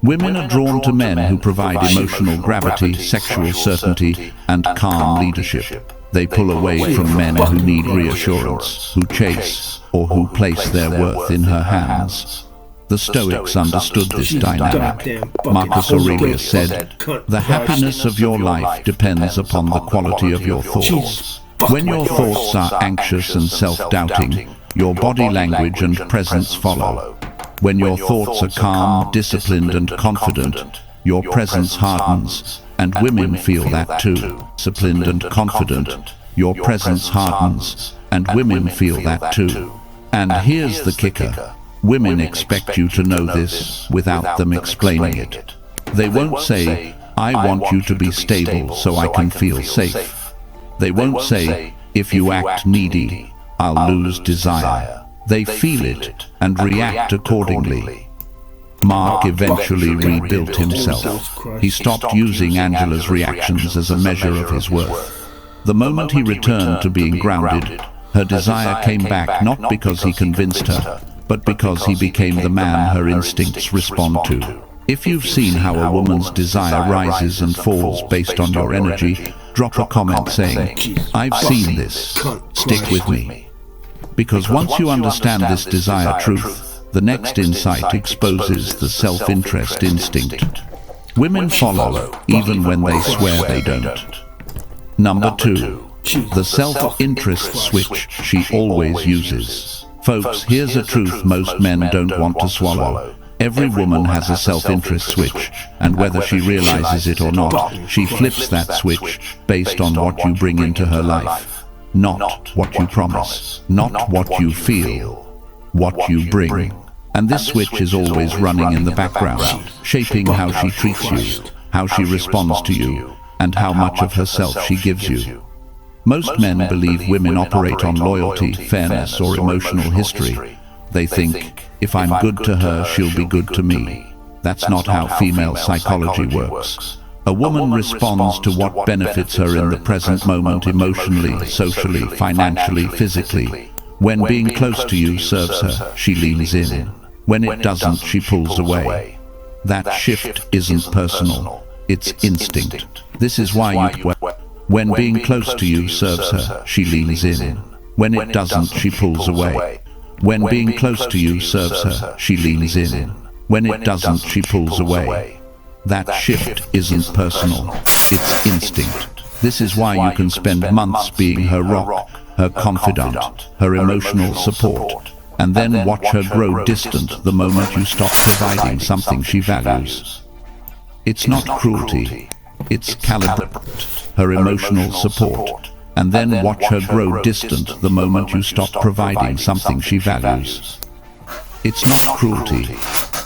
Women are drawn to men who provide emotional gravity, sexual certainty, and calm leadership. They pull away from men who need reassurance, who chase, or who place their worth in her hands. The Stoics understood this dynamic. Marcus Aurelius said, "The happiness of your life depends upon the quality of your thoughts." When your thoughts are anxious and self-doubting, your body language and presence follow. When your thoughts are calm, disciplined and confident, your presence hardens, and women feel that too. Disciplined and confident, your presence hardens, and women feel that too. And here's the kicker. Women expect you to know this without them explaining it. They won't say, "I want you to be stable so I can feel safe." They won't say, "If you act needy, I'll lose desire." They feel it and react accordingly. Mark eventually rebuilt himself. He stopped using Angela's reactions as a measure of his worth. The moment he returned to being grounded, her desire came back not because he convinced her, but because he became the man her instincts respond to. If you've seen how a woman's desire rises and falls based on your energy, drop a comment saying, "I've seen this. Stick with me." Because once you understand this desire truth, the next insight exposes the self-interest instinct. Women follow, even when they swear they don't. Number 2. The self-interest switch she always uses. Folks, here's a truth most men don't want to swallow. Every woman has a self-interest switch, and whether she realizes it or not, she flips that switch based on what you bring into her life. Not what you promise, not what you feel, what you bring. And this switch is always running in the background, shaping how she treats you, how she responds to you, and how much of herself she gives you. Most men believe women operate on loyalty, fairness, or emotional history. They think, if I'm good to her, she'll be good to me. That's not how female psychology works. A woman responds to what benefits her in the present moment emotionally, socially, financially, physically. When being close to you serves her, she leans in. When it doesn't, she pulls away. That shift isn't personal, it's instinct. This is why when being close to you serves her, she leans in. When it doesn't, she pulls away. When being close to you serves her, she leans in. When it doesn't, she pulls away. That shift isn't personal, it's instinct. This is why you can spend months being her rock, her confidant, her emotional support, and then watch her grow distant the moment you stop providing something she values. It's not cruelty, it's calibrate her emotional support, and then watch her grow distant the moment you stop providing something she values. It's not cruelty,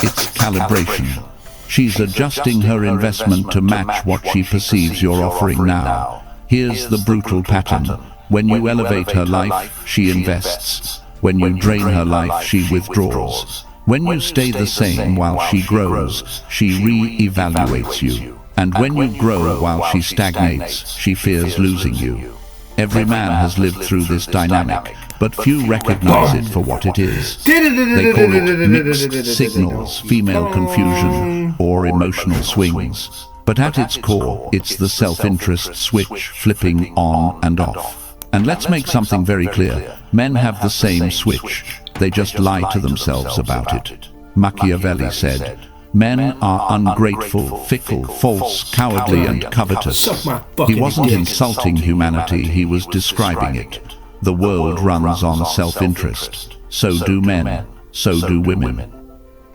it's calibration. She's adjusting her investment to match what she perceives you're offering now. Here's the brutal pattern. When you elevate her life, she invests. When you drain her life, she withdraws. When you stay the same while she grows, she re-evaluates you. And when you grow while she stagnates, she fears losing you. Every man has lived through this dynamic, but few recognize it for what it is. They call it mixed signals, female confusion, or emotional swings. But at its core, it's the self-interest switch flipping on and off. And let's make something very clear. Men have the same switch. They just lie to themselves about it. Machiavelli said, "Men are ungrateful, fickle, false, cowardly, and covetous." He wasn't insulting humanity, he was describing it. The world runs on self-interest. So do men, so do women.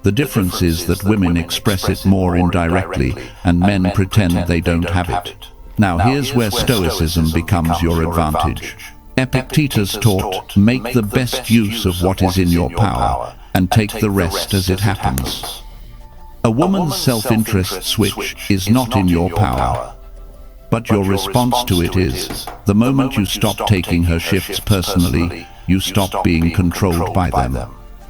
The difference is that women express it more indirectly, and men pretend they don't have it. Now here's where Stoicism becomes your advantage. Epictetus taught, make the best use of what is in your power, and take the rest as it happens. A woman's self-interest switch is not in your power, but your response to it is. The moment you stop taking her shifts personally, you stop being controlled by them.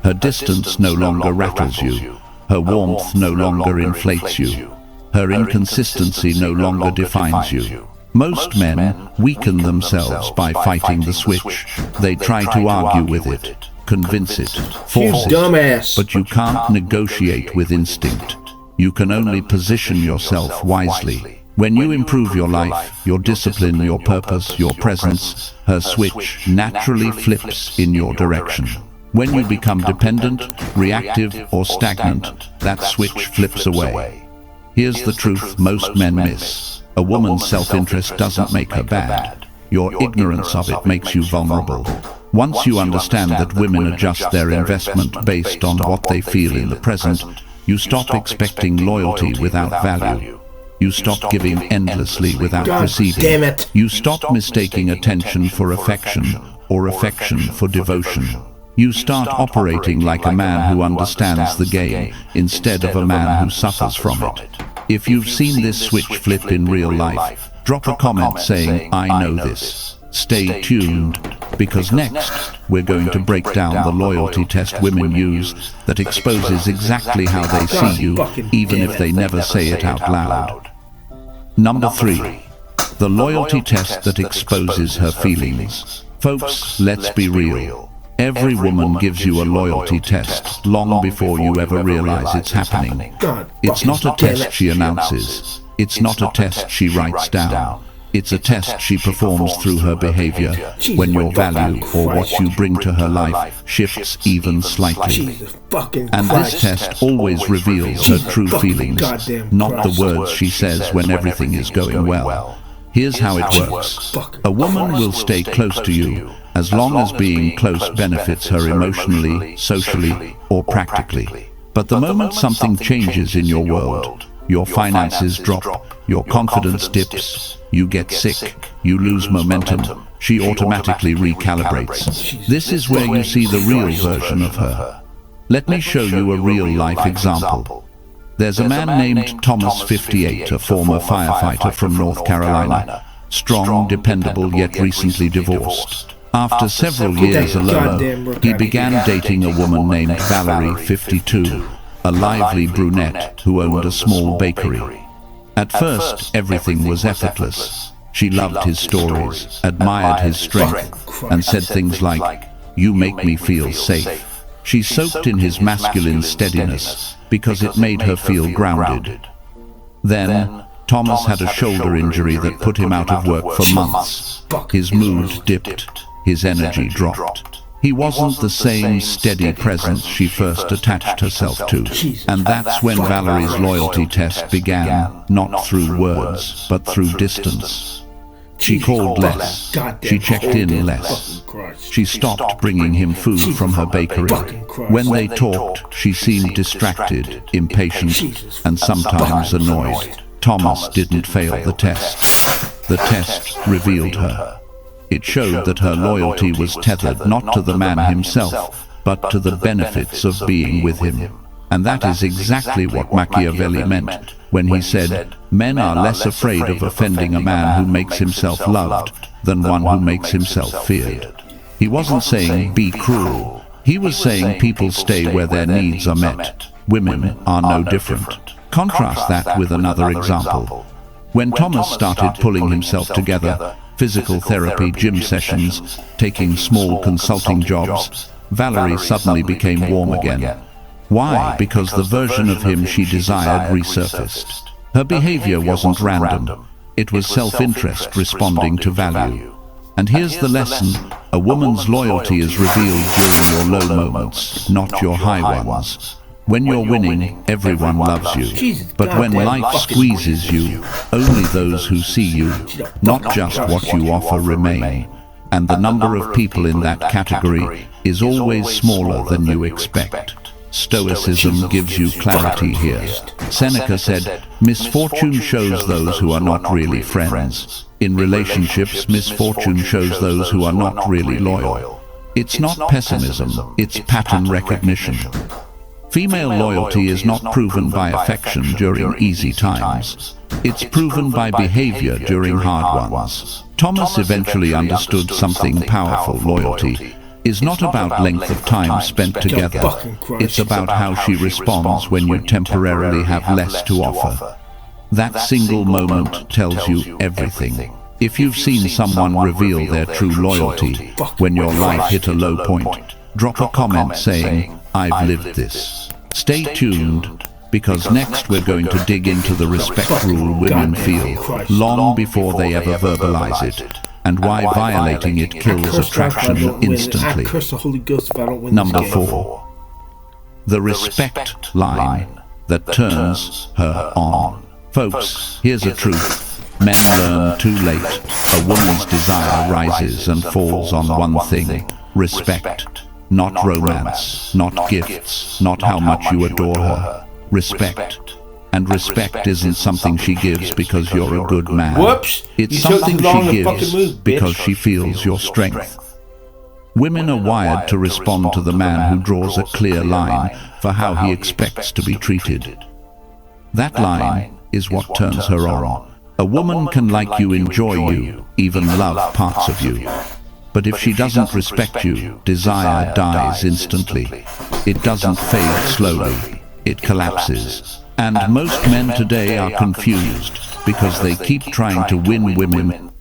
Her distance no longer rattles you. Her warmth no longer inflates you. Her inconsistency no longer defines you. Most men weaken themselves by fighting the switch. They try to argue with it, convince it, force it, but you can't negotiate with instinct. You can only position yourself wisely. When you improve your life, your discipline, your purpose, your presence, her switch naturally flips in your direction. When you become dependent, reactive, or stagnant, that switch flips away. Here's the truth most men miss. A woman's self-interest doesn't make her bad. Your ignorance of it makes you vulnerable. Once you understand that women adjust their investment based on what they feel in the present, you stop expecting loyalty without value. You stop giving endlessly without receiving. Damn it. You stop mistaking attention for affection or affection for devotion. You start operating like a man who understands the game instead of a man who suffers from it. If you've seen this switch flip in real life, drop a comment saying, "I know this." Stay tuned, because next we're going to break down the loyalty test women use that exposes exactly how they see you, even if they never say it out loud. Number 3. The loyalty test that exposes her feelings. Folks, let's be real. Every woman gives you a loyalty test long before you ever realize it's happening. It's not a test she announces. It's not a test she writes down. It's a test she performs through her behavior when your value or what you bring to her life shifts even slightly. And this test always reveals her true feelings, not the words she says when everything is going well. Here's how it works. A woman will stay close to you as long as being close benefits her emotionally, socially, or practically. But the moment something changes in your world, your finances drop, your confidence dips, you get sick, you lose momentum, she automatically recalibrates. This is where you see the real version of her. Let me show you a real-life example. There's a man named Thomas, 58, a former firefighter from North Carolina. Strong, dependable, yet recently divorced. After several years alone, he began dating a woman named Valerie, 52, a lively brunette who owned a small bakery. At first, everything was effortless. She loved his stories, admired his strength, and said things like, "You make me feel safe." She soaked in his masculine steadiness because it made her feel grounded. Then, Thomas had a shoulder injury that put him out of work for months. His mood dipped, his energy dropped. He wasn't the same steady presence she first attached herself to. And that's when Valerie's loyalty test began, not through words, but through distance. She called less. She checked in less. She stopped bringing him food from her bakery. When they talked, she seemed distracted, impatient, and sometimes annoyed. Thomas didn't fail the test. The test revealed her. It showed that her loyalty was tethered not to the man himself, but to the benefits of being with him. And that is exactly what Machiavelli meant when he said, "Men are less afraid of offending a man who makes himself loved than one who makes himself feared." He wasn't saying, "Be cruel." He was saying people stay where their needs are met. Women are no different. Contrast that with another example. When Thomas started pulling himself together, physical therapy, gym sessions, taking small consulting jobs, Valerie suddenly became warm again. Why? Because the version of him she desired resurfaced. Her behavior wasn't random. It was self-interest responding to value. And here's the lesson. A woman's loyalty is revealed during your low moments, not your high ones. When you're winning, everyone loves you. But when life squeezes you, only those who see you, not just what you offer, remain. And the number of people in that category is always smaller than you expect. Stoicism gives you clarity here. Seneca said, "Misfortune shows those who are not really friends. In relationships, misfortune shows those who are not really loyal." It's not pessimism, it's pattern recognition. Female loyalty is not proven by affection during easy times. It's proven by behavior during hard ones. Thomas eventually understood something powerful. Loyalty is not about length of time spent together. It's about how she responds when you temporarily have less to offer. That single moment tells you everything. If you've seen someone reveal their true loyalty when your life hit a low point, drop a comment saying, "I've lived this." Stay tuned, because next we're going to dig into the respect rule women feel long before they ever verbalize it. and why violating it kills attraction instantly. I curse the Holy Ghost if I don't win Number this game. 4. The respect line that turns her on. Folks, here's the truth. Men learn too late. A woman's desire rises and falls on one thing: respect. Not romance, not gifts, not how much you adore her. Respect. And respect isn't something she gives because you're a good man. Whoops! It's You took something too long she to fucking gives move, because bitch. she feels your strength. Women are wired to respond to the man who draws a clear line for how he expects to be treated. That line is what turns her on. A woman can like you, enjoy you, even love parts of you. But if she doesn't respect you, desire dies instantly. It doesn't fade slowly. It collapses. And most men today are confused because they keep trying to win women.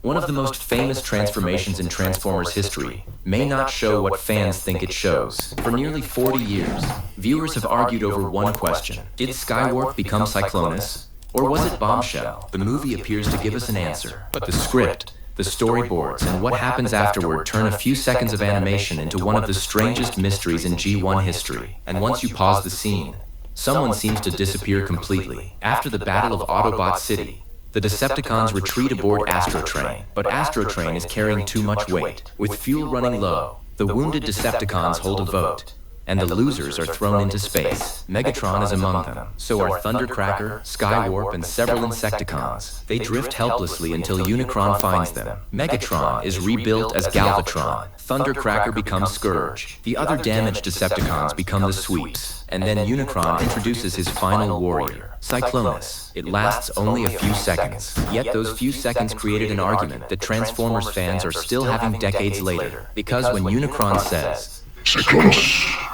One of the most famous transformations in Transformers history may not show what fans think it shows. For nearly 40 years, viewers have argued over one question. Did Skywarp become Cyclonus? Or was it Bombshell? The movie appears to give us an answer. But the script, the storyboards, and what happens afterward turn a few seconds of animation into one of the strangest mysteries in G1 history. And once you pause the scene, someone seems to disappear completely. After the Battle of Autobot City, the Decepticons retreat aboard Astrotrain, but Astrotrain is carrying too much weight. With fuel running low, the wounded Decepticons hold a vote, and the losers are thrown into space. Megatron is among them. So are Thundercracker, Skywarp, and several Insecticons. They drift helplessly until Unicron finds them. Megatron is rebuilt as Galvatron. Thundercracker becomes Scourge. The other damaged Decepticons become the Sweeps. And then Unicron introduces his final warrior, Cyclonus. It lasts only a few seconds. Yet those few seconds created an argument that Transformers fans are still having decades later. Because when Unicron says, Cyclonus,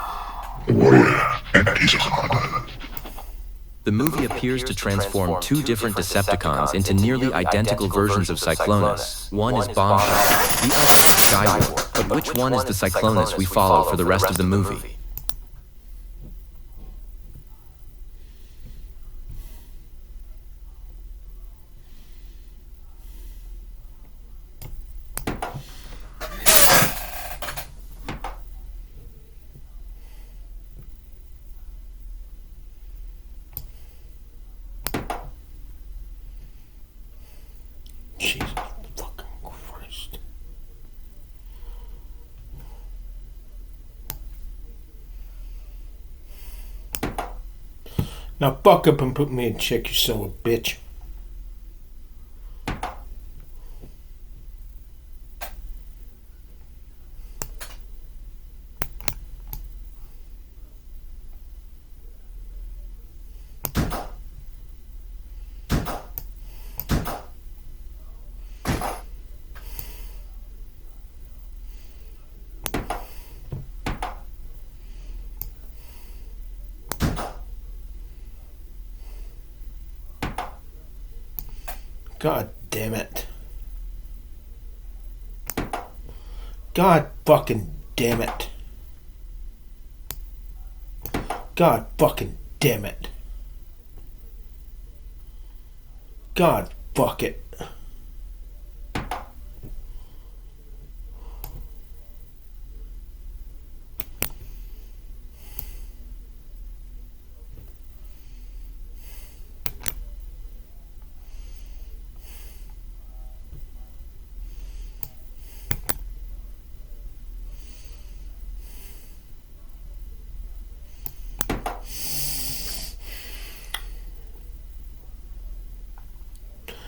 a warrior, and he's a god. The movie appears to transform two different Decepticons into nearly identical versions of Cyclonus. One is Bombshell, the other is Skywarp. But which one is the Cyclonus we follow for the rest of the movie? Jesus fucking Christ. Now buck up and put me in check, you son of a bitch. God damn it. God fucking damn it. God fucking damn it. God fuck it.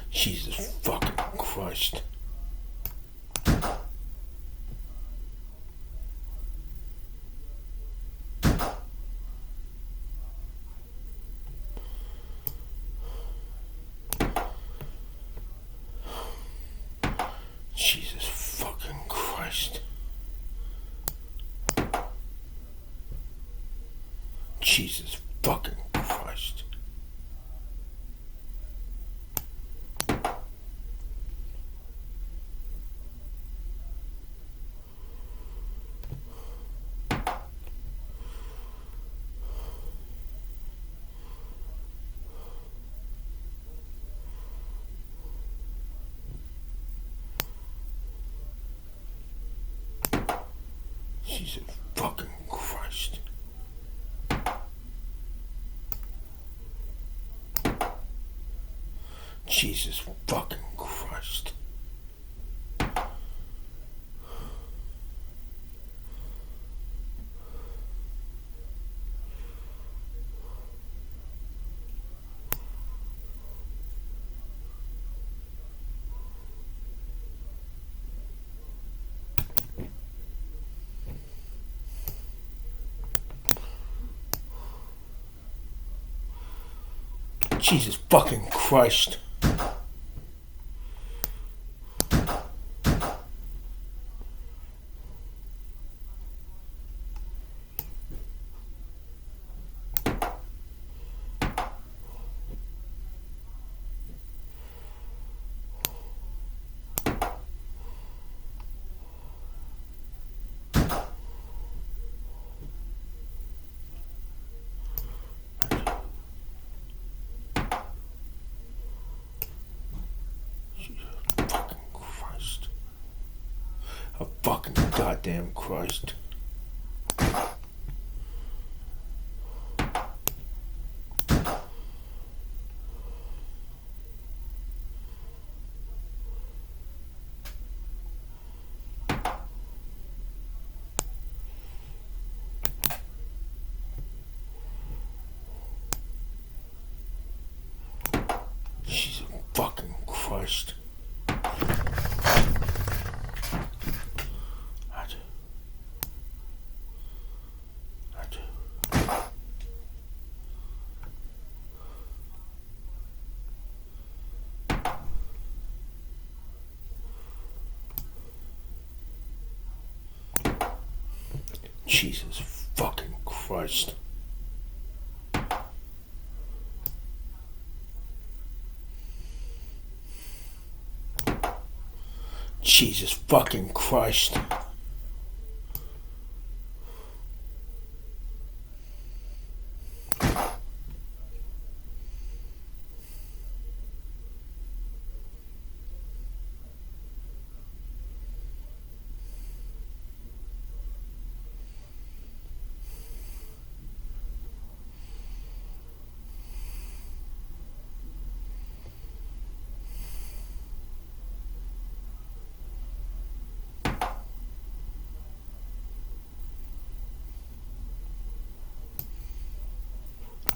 Jesus fucking Christ. Jesus fucking Christ. Jesus fucking Christ. Jesus fucking Christ. Jesus fucking Christ. Jesus fucking Christ. A fucking goddamn Christ. Jesus fucking Christ. Jesus fucking Christ. Jesus fucking Christ.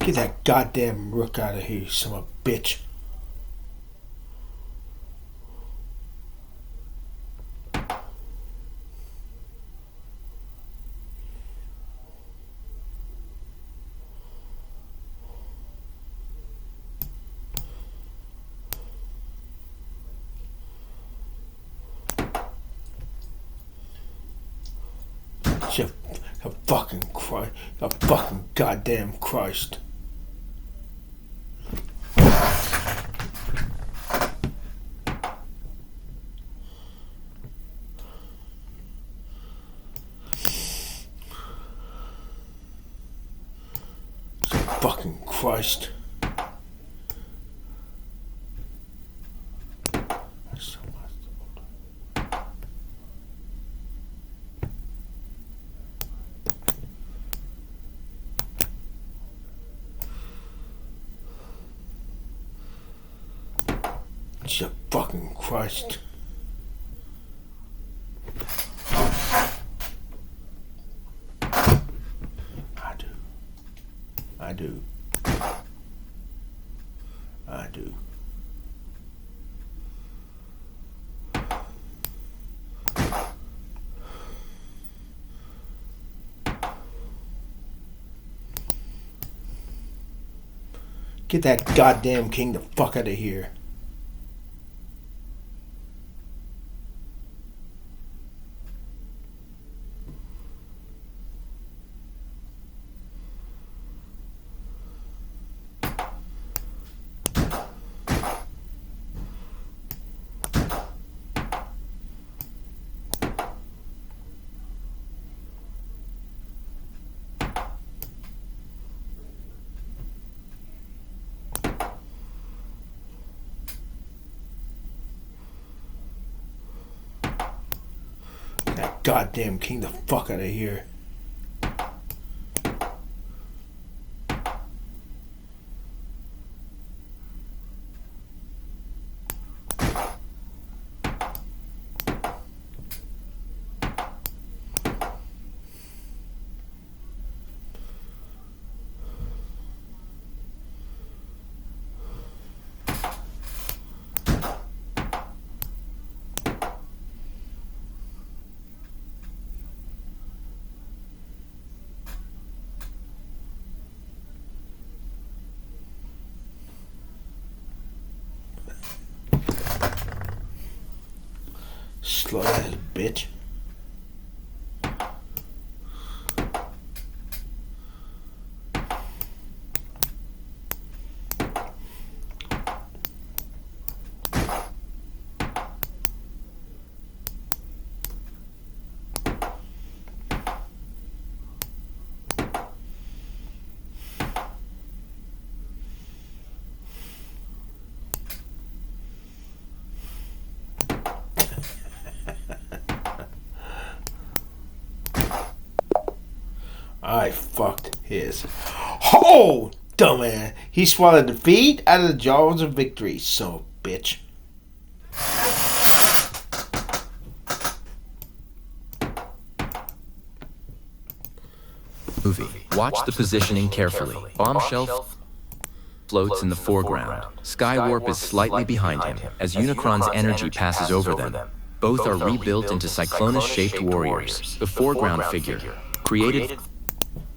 Get that goddamn rook out of here, you son of a bitch. A fucking Christ. A fucking goddamn Christ. Fucking Christ. Jesus fucking Christ. I do. Get that goddamn king the fuck out of here. Goddamn king the fuck out of here. Slow ass bitch. I fucked his. Oh, dumbass. He swallowed defeat out of the jaws of victory, so bitch. Movie. Watch the positioning carefully. Bombshell floats in the foreground. Skywarp is slightly behind him as Unicron's energy passes over them. Both are rebuilt into Cyclonus-shaped warriors. The foreground figure, created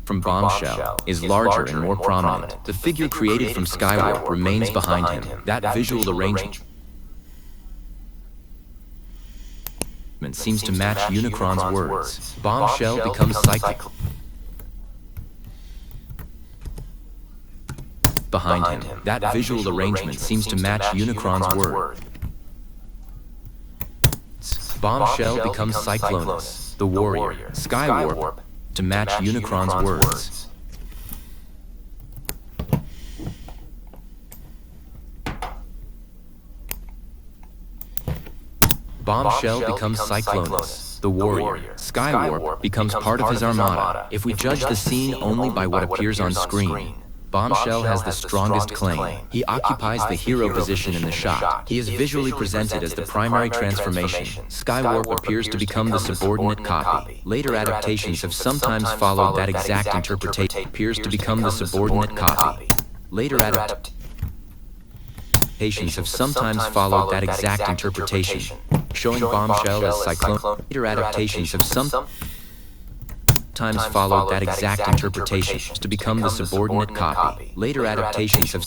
from Bombshell, is larger and more prominent. The figure created from Skywarp remains behind him. That visual arrangement seems to match Unicron's words. Bombshell becomes behind him. That visual arrangement seems to match Unicron's word. Bombshell becomes Cyclonus, the warrior. Skywarp to match Unicron's words. Bombshell becomes Cyclonus, the warrior. Skywarp becomes part of his armada. If we judge the scene only by what appears on screen, Bombshell has the strongest claim. He occupies the hero position in the shot. He is visually presented as the primary transformation. Skywarp appears to become the subordinate copy. Later adaptations have sometimes followed that exact interpretation. Appears to become the subordinate copy. Later adaptations have sometimes followed that exact interpretation, showing Bombshell as Cyclone. Later adaptations have sometimes followed that exact interpretation to become the subordinate copy. Later adaptations have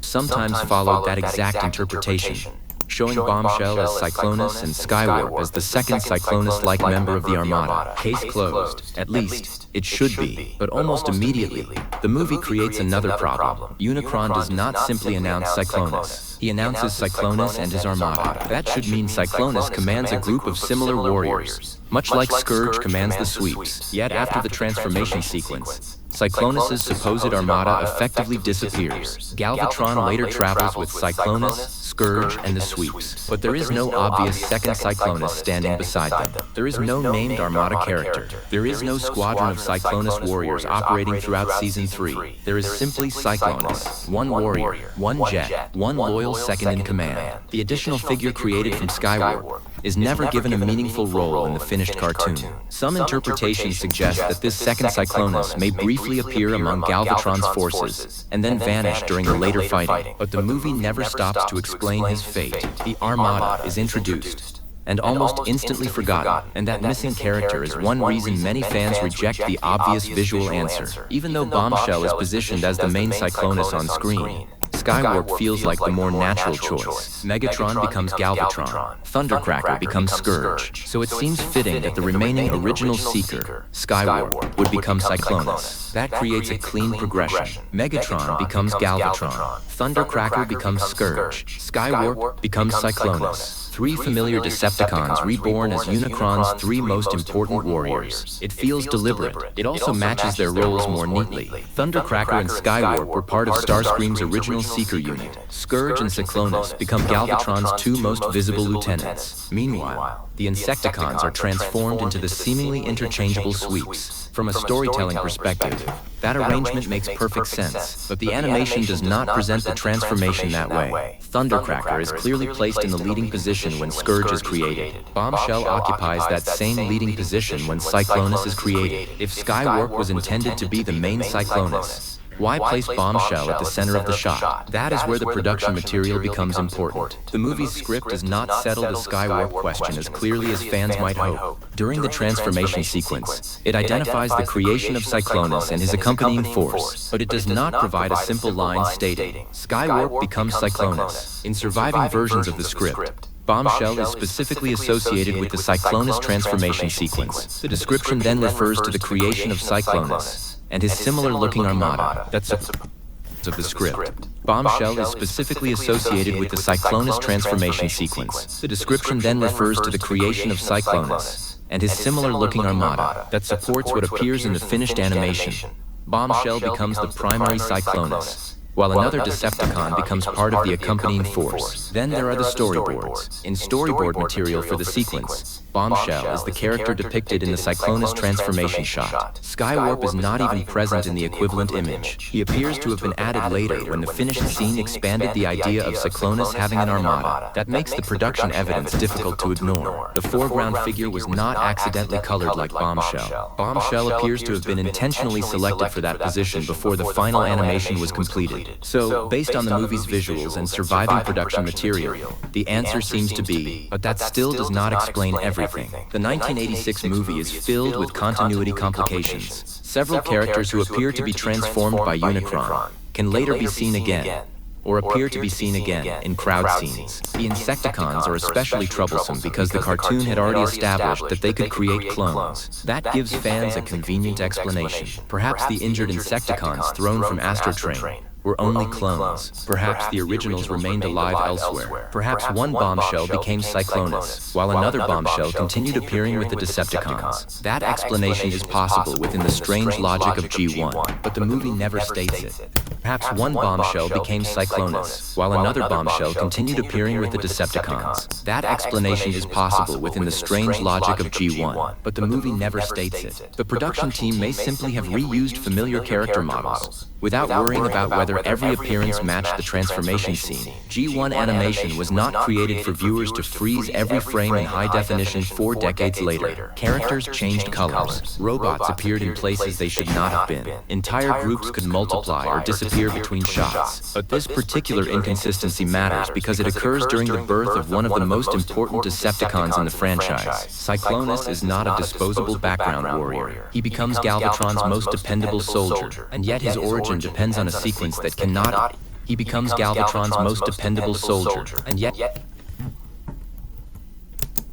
sometimes followed that exact interpretation, showing Bombshell as Cyclonus and Skywarp as the second Cyclonus-like member of the Armada. Case closed. At least, it should be. But almost immediately, the movie creates another problem. Unicron does not simply announce Cyclonus. He announces Cyclonus and his Armada. That should mean Cyclonus commands a group of similar warriors, much like Scourge commands the sweeps. Yet after the transformation sequence, Cyclonus' supposed armada effectively disappears. Galvatron later travels with Cyclonus, Scourge, and the sweeps, but there is no obvious second Cyclonus standing beside them. There is no named armada character. There is no squadron of Cyclonus warriors operating throughout Season 3. There is simply Cyclonus, one warrior, one jet, one loyal second-in-command. The additional figure created from Skywarp is never given a meaningful role in the finished cartoon. Some interpretations suggest that this second Cyclonus may briefly appear among Galvatron's forces and then vanish during the later fighting, but the movie never stops to explain his fate. The Armada is introduced and almost instantly forgotten, and that missing character is one reason many fans reject the obvious visual answer. Even though Bombshell is positioned as the main Cyclonus on screen, Skywarp feels like the more natural choice. Megatron becomes Galvatron. Thundercracker becomes Scourge. So it seems fitting that the remaining original Seeker, Skywarp, would become Cyclonus. That creates a clean progression. Megatron becomes Galvatron. Thundercracker becomes Scourge. Skywarp becomes Cyclonus. 3 familiar Decepticons reborn as Unicron's 3 most important warriors. It feels deliberate. It also matches their roles more neatly. Thundercracker and Skywarp were part of Starscream's original Seeker unit. Scourge and Cyclonus become Galvatron's 2 most visible lieutenants. Meanwhile, the Insecticons are transformed into the seemingly interchangeable Sweeps. From a storytelling perspective, that arrangement makes perfect sense, but the animation does not present the transformation that way. Thundercracker is clearly placed in the leading position when Scourge is created. Bombshell occupies that same leading position when Cyclonus is created. If Skywarp was intended to be the main Cyclonus, why place Bombshell at the center of the shot? That is where the production material becomes important. The movie's script does not settle the Skywarp question as clearly as fans might hope. During the transformation sequence, it identifies the creation of Cyclonus and his accompanying force, but it does not provide a simple line stating, Skywarp becomes Cyclonus. In surviving versions of the script, Bombshell is specifically associated with the Cyclonus transformation sequence. The description then refers to the creation of Cyclonus and his similar-looking armada. That's of the script. Bombshell is specifically associated with the Cyclonus transformation sequence. The description then refers to the creation of Cyclonus and his similar-looking armada that supports what appears in the finished animation. Bombshell becomes the primary Cyclonus, while another Decepticon becomes part of the accompanying force. Then there are the storyboards. In storyboard material for the sequence, Bombshell is the character depicted in the Cyclonus transformation shot. Skywarp is not even present in the equivalent image. He appears to have been added later when the finished scene expanded the idea of Cyclonus having an armada. That makes the production evidence difficult to ignore. The foreground figure was not accidentally colored like Bombshell. Bombshell appears to have been intentionally selected for that position before the final animation was completed. So, based on the movie's visuals and surviving production material, the answer seems to be, but that still does not explain everything. The 1986 movie is filled with continuity complications. Several characters who appear to be transformed by Unicron can later be seen again, or appear to be seen again in crowd scenes. The Insecticons are especially troublesome because the cartoon had already established that they could create clones. That gives fans a convenient explanation. Perhaps the injured Insecticons thrown from Astrotrain were only clones. Perhaps the originals remained alive elsewhere. Perhaps one Bombshell became Cyclonus, while another Bombshell continued appearing with the Decepticons. That explanation is possible within the strange logic of G1, but the movie never states it. Perhaps one Bombshell became Cyclonus, while another Bombshell continued appearing with the Decepticons. That explanation is possible within the strange logic of G1, but the movie never states it. The production team may simply have reused familiar character models, without worrying about whether every appearance matched the transformation scene. G1 animation was not created for viewers to freeze every frame in high definition 4 decades later. Characters changed colors. Robots appeared in places they should not have been. Entire groups could multiply or disappear between shots. But this particular inconsistency matters because it occurs during the birth of one of the most important Decepticons in the franchise. Cyclonus is not a disposable background warrior. He becomes Galvatron's most dependable soldier, and yet his origin depends on a sequence that cannot. He becomes Galvatron's most dependable soldier, and yet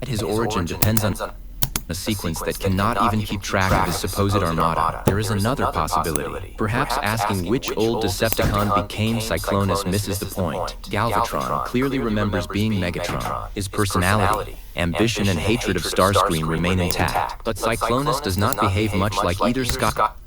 his origin depends on a sequence that cannot even keep track of his supposed armada. There is another possibility. Perhaps asking which old Decepticon became Cyclonus misses the point. Galvatron clearly remembers being Megatron. His personality, ambition, and hatred of Starscream remain intact, but Cyclonus does not behave much like either Scott.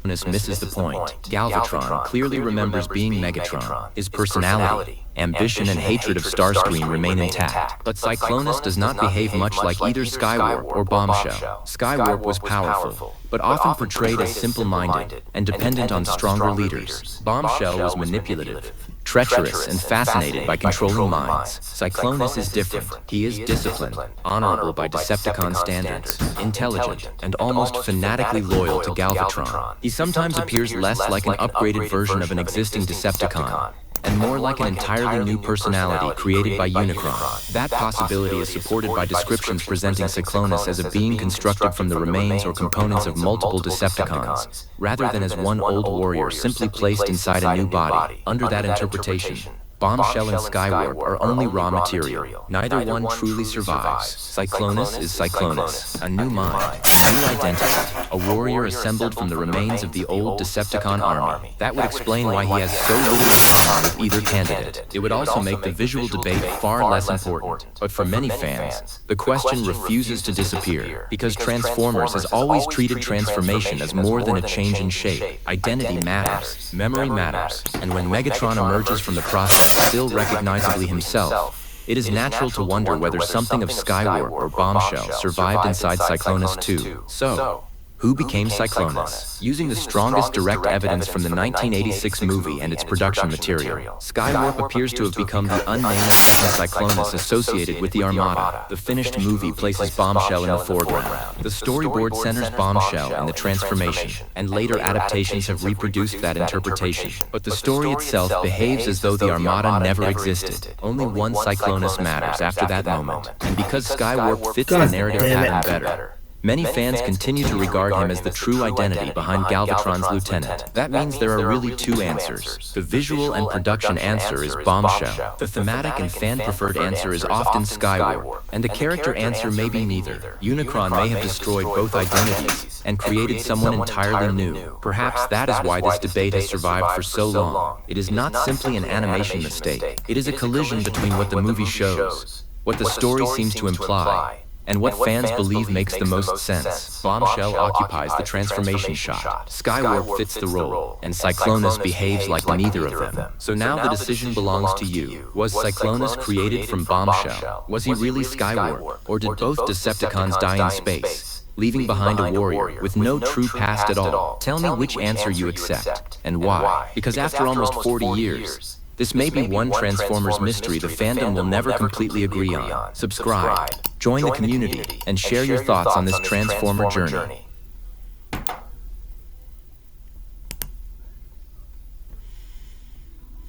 Misses the point. Galvatron clearly remembers being Megatron. His personality, ambition, and hatred of Starscream remain intact, but Cyclonus does not behave much like either Skywarp or Bombshell. Skywarp was powerful, but often portrayed as simple-minded and dependent on stronger leaders. Bombshell was manipulative, treacherous, and fascinated by controlling minds. Cyclonus is different. He is disciplined, honorable by Decepticon standards, intelligent, and almost fanatically loyal to Galvatron. He sometimes appears less like an upgraded version of an existing Decepticon, and more like an entirely new personality created by Unicron. That possibility is supported by descriptions presenting Cyclonus as a being constructed from the remains or components of multiple Decepticons, rather than as one old warrior simply placed inside a new body. Under that interpretation, Bombshell and Skywarp are only raw material. Neither one truly survives. Cyclonus is Cyclonus, a new mind, new identity, a warrior assembled from the remains of the old Decepticon army. That would explain why he has so little in common with either candidate. It would also make the visual debate far less important. But for many fans, the question refuses to disappear, because Transformers has always treated transformation as more than a change in shape. Identity matters, memory matters, and when Megatron emerges from the process still recognizably himself, it is natural to wonder whether something of Skywarp or Bombshell survived inside Cyclonus too. So, who became Cyclonus? Using the strongest direct evidence from the 1986 movie and its production material, Skywarp appears to have become the unnamed second Cyclonus associated with the Armada. The finished movie places Bombshell in the foreground. The storyboard centers Bombshell in the transformation, and later adaptations have reproduced that interpretation. But the story itself behaves as though the Armada never existed. Only one Cyclonus matters after that moment, and because Skywarp fits the narrative pattern better, many fans continue to regard him as the true identity behind Galvatron's lieutenant. That means there are really two answers. The visual and production answer is Bombshell. The thematic and fan-preferred answer is often Skywarp. And the character answer may be neither. Unicron may have destroyed both identities and created someone entirely new. Perhaps that is why this debate has survived for so long. It is not simply an animation mistake. It is a collision between what the movie shows, what the story seems to imply, and what fans believe makes the most sense. Bombshell occupies the transformation shot, Skywarp fits the role, and Cyclonus behaves like neither of them. So now the decision belongs to you. Was Cyclonus created from Bombshell? Was he really Skywarp? Or did both Decepticons die in space, leaving behind a warrior with no true past at all? Tell me which answer you accept, and why. Because after almost 40 years, this may be one Transformers mystery the fandom will never completely agree on. Subscribe, join the community, and share your thoughts on this Transformer journey.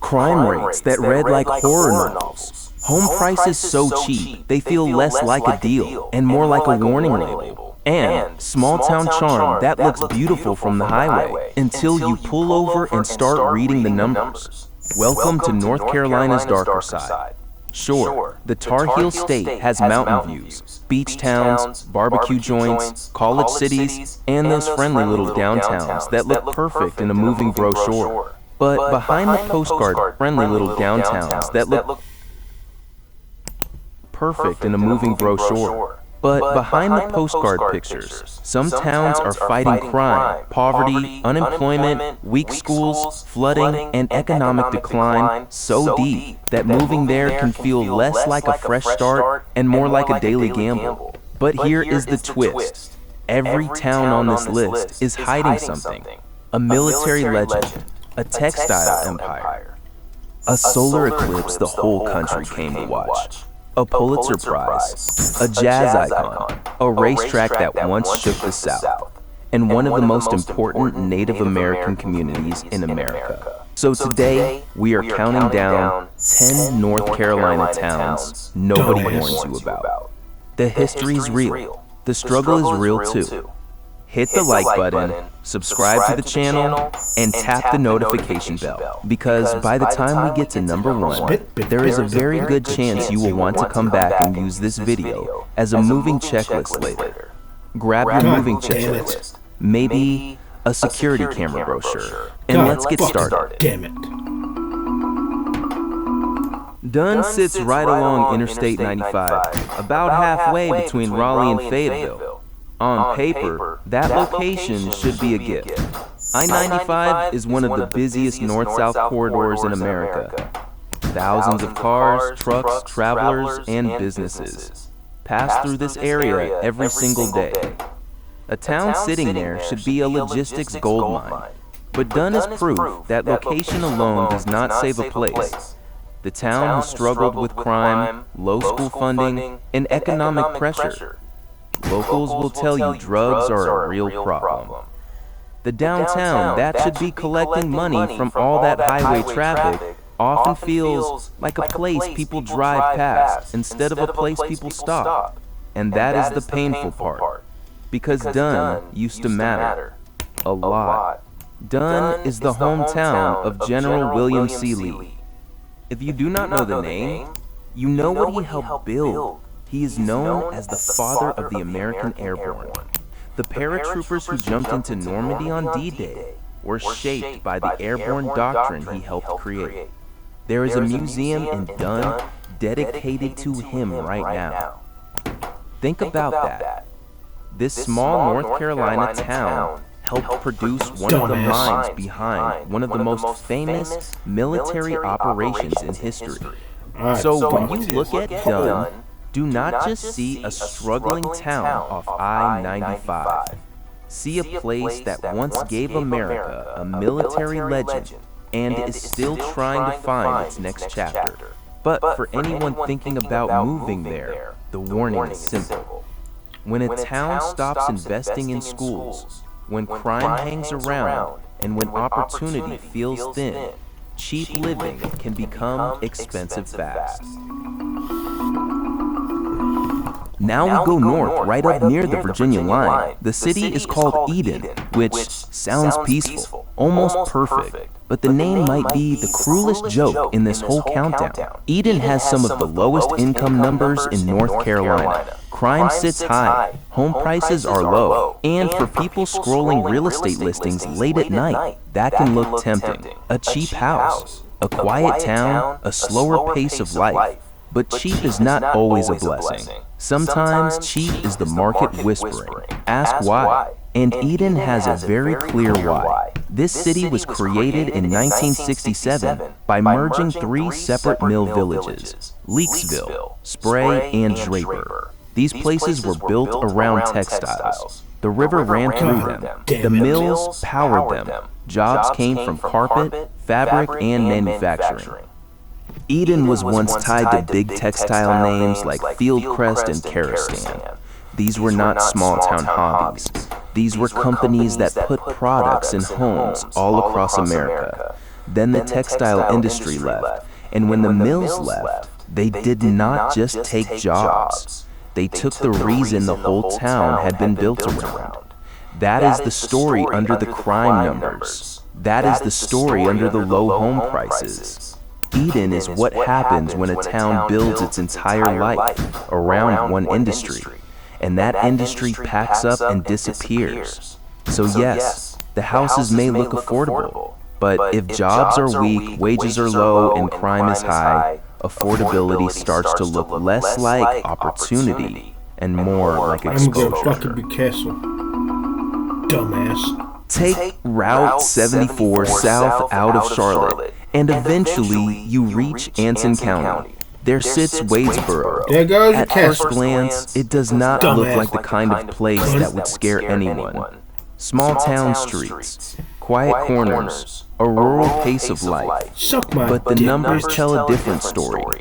Crime rates that read like horror novels. Home prices so cheap, they feel less like a deal and more like a warning label. And small-town charm that looks beautiful from the highway until you pull over and start reading the numbers. Welcome to North Carolina's darker side. Sure, the Tar Heel State has mountain views, beach towns, barbecue joints, college cities, and those friendly little downtowns that look perfect in a moving brochure. But behind the postcard, friendly little downtowns that look perfect in a moving brochure. But behind the postcard pictures, some towns are fighting crime, poverty, unemployment, weak schools, flooding, and economic decline so deep that moving there can feel less like a fresh start and more like a daily gamble. But here is the twist. Every town on this list is hiding something. A military legend, a textile empire, a solar eclipse the whole country came to watch, a Pulitzer Prize, a jazz icon, a racetrack that once shook the South, and one of the most important Native American communities in America. So today, we are counting down 10 North Carolina towns nobody warns you about. The history is real. The struggle is real too. Hit the like button, subscribe to the channel, and tap the notification bell, because by the time we get to number 1, there is a very good chance you will want to come back and use this video as a moving checklist later. Grab your moving checklist, maybe a security camera brochure, and let's get started. Damn it. Dunn sits right along Interstate 95, about halfway between Raleigh and Fayetteville. On paper, that location should be a gift. I-95 is one of the busiest north-south corridors in America. Thousands of cars, trucks, travelers, and businesses pass through this area every single day. A town sitting there should be a logistics goldmine. But Dunn is proof that location alone does not save a place. The town has struggled with crime, low school funding, and economic pressure. Locals will tell you drugs are a real problem. The downtown that should be collecting money from all that highway traffic often feels like a place people drive past instead of a place people stop. And that is the painful part, because Dunn used to matter a lot. Dunn is the hometown of General William C. Lee. If you do not know the name, you know what he helped build. He is known as the father of the American Airborne. The paratroopers who jumped into Normandy on D-Day were shaped by the airborne doctrine he helped create. There is a museum in Dunn dedicated to him right now. Think about that. This small North Carolina town helped produce one of the minds behind one of the most famous military operations in history. So when you look at Dunn, do not just see a struggling town off I-95. See a place that once gave America a military legend and is still trying to find its next chapter. But for anyone thinking about moving there, the warning is simple. When a town stops investing in schools, when crime hangs around, and when opportunity feels thin, cheap living can become expensive fast. Now we go north, right up near the Virginia line. The city is called Eden, which sounds peaceful, almost perfect. But the name might be the cruelest joke in this whole countdown. Eden has some of the lowest income numbers in North Carolina. Crime sits high, home prices are low, and for people scrolling real estate listings late at night, that can look tempting. A cheap house, a quiet town, a slower pace of life. But cheap is not always a blessing. Sometimes cheap is the market whispering. Ask why. And Eden has a very clear why. This city was created in 1967 by merging three separate mill villages, Leakesville, Spray, and Draper. These places were built around textiles. The river ran through them. The mills powered them. Jobs came from carpet, fabric, and manufacturing. Eden was once tied to big textile names like Fieldcrest and Karastan. These were not small-town hobbies. These were companies that put products in homes all across America. Then the textile industry left, and when the mills left, they did not just take jobs. They took the reason the whole town had been built around. That is the story under the crime numbers. That is the story under the low home prices. Eden is what happens when a town builds its entire life around one industry, and that industry packs up and disappears. So yes, the houses may look affordable, but if jobs are weak, wages are low, and crime is high, affordability starts to look less like opportunity and more like exposure. I'm gonna fucking be careful, dumbass. Take Route 74 south out of Charlotte, and eventually you reach Anson County. There sits Wadesboro. There goes At first glance, it does not look like the kind of place that would scare anyone. Small town streets, quiet corners, a rural pace of life. But the numbers tell a different story.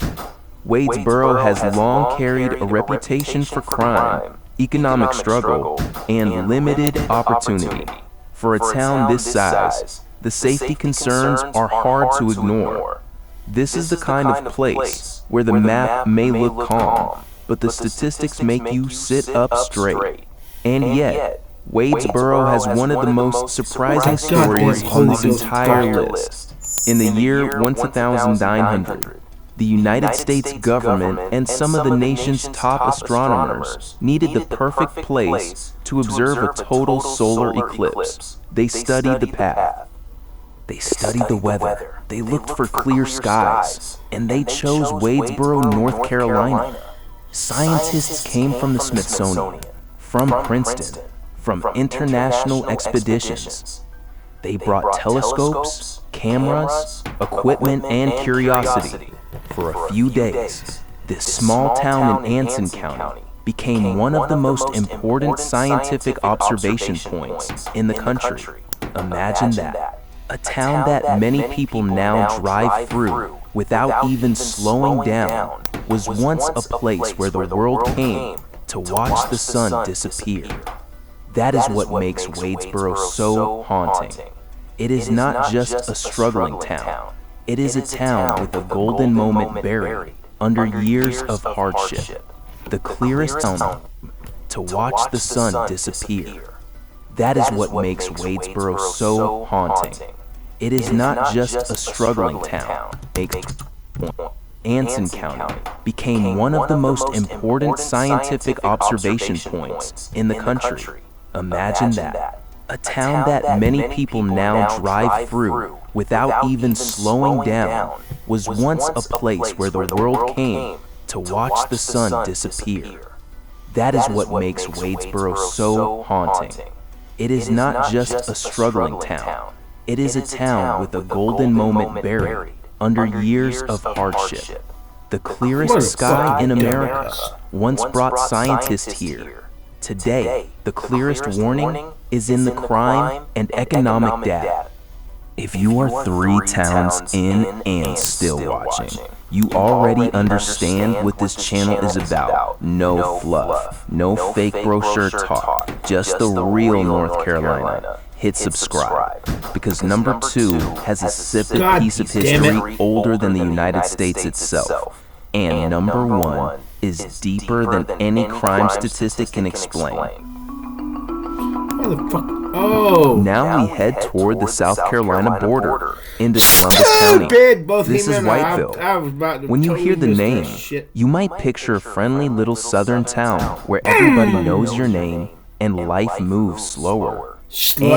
Wadesboro has long carried a reputation for crime, economic struggle, and limited opportunity. For a town this size, the safety concerns are hard to ignore. This is the kind of place where the map may look calm, but the statistics make you sit up straight. And yet, Wadesboro has one of the most surprising stories on this entire list. In the year 1900, the United States government and some of the nation's top astronomers needed the perfect place to observe a total solar eclipse. They studied the path. They studied the weather. They looked for clear skies. And they chose Wadesboro, North Carolina. Scientists came from the Smithsonian, from Princeton, from international expeditions. They brought telescopes, cameras, equipment, and curiosity. For a few days, this small town in Anson County became one of the most important scientific observation points in the country. Imagine that. A town that many people now drive through without even slowing down was once a place where the world came to watch the sun disappear. That is what makes Wadesboro so haunting. It is not just a struggling town. It is a town with a golden moment buried under years of hardship. The clearest time to watch the sun disappear. That is what makes Wadesboro so haunting. It is not just a struggling town. Point, Anson County, became one of the most important scientific observation points in the country. Imagine that. A town that many people now drive through without even slowing down was once a place where the world came to watch the sun disappear. That is what makes Wadesboro so haunting. It is not just a struggling town. It is a town with a golden moment buried under years of hardship. The clearest sky in America once brought scientists here. Today, the clearest warning is in the crime and economic data. If you are 3 towns in and still watching, you already understand what this channel is about. No fluff, no fake brochure talk, just the real North Carolina. Hit subscribe, because number 2 has a sifted piece of history older than the United States itself. And number 1 is deeper than any crime statistic can explain. Oh. Now we head toward the South Carolina border into Columbus County. This is Whiteville. When you hear the name, you might picture a friendly little southern town where everybody knows your name and life moves slower. And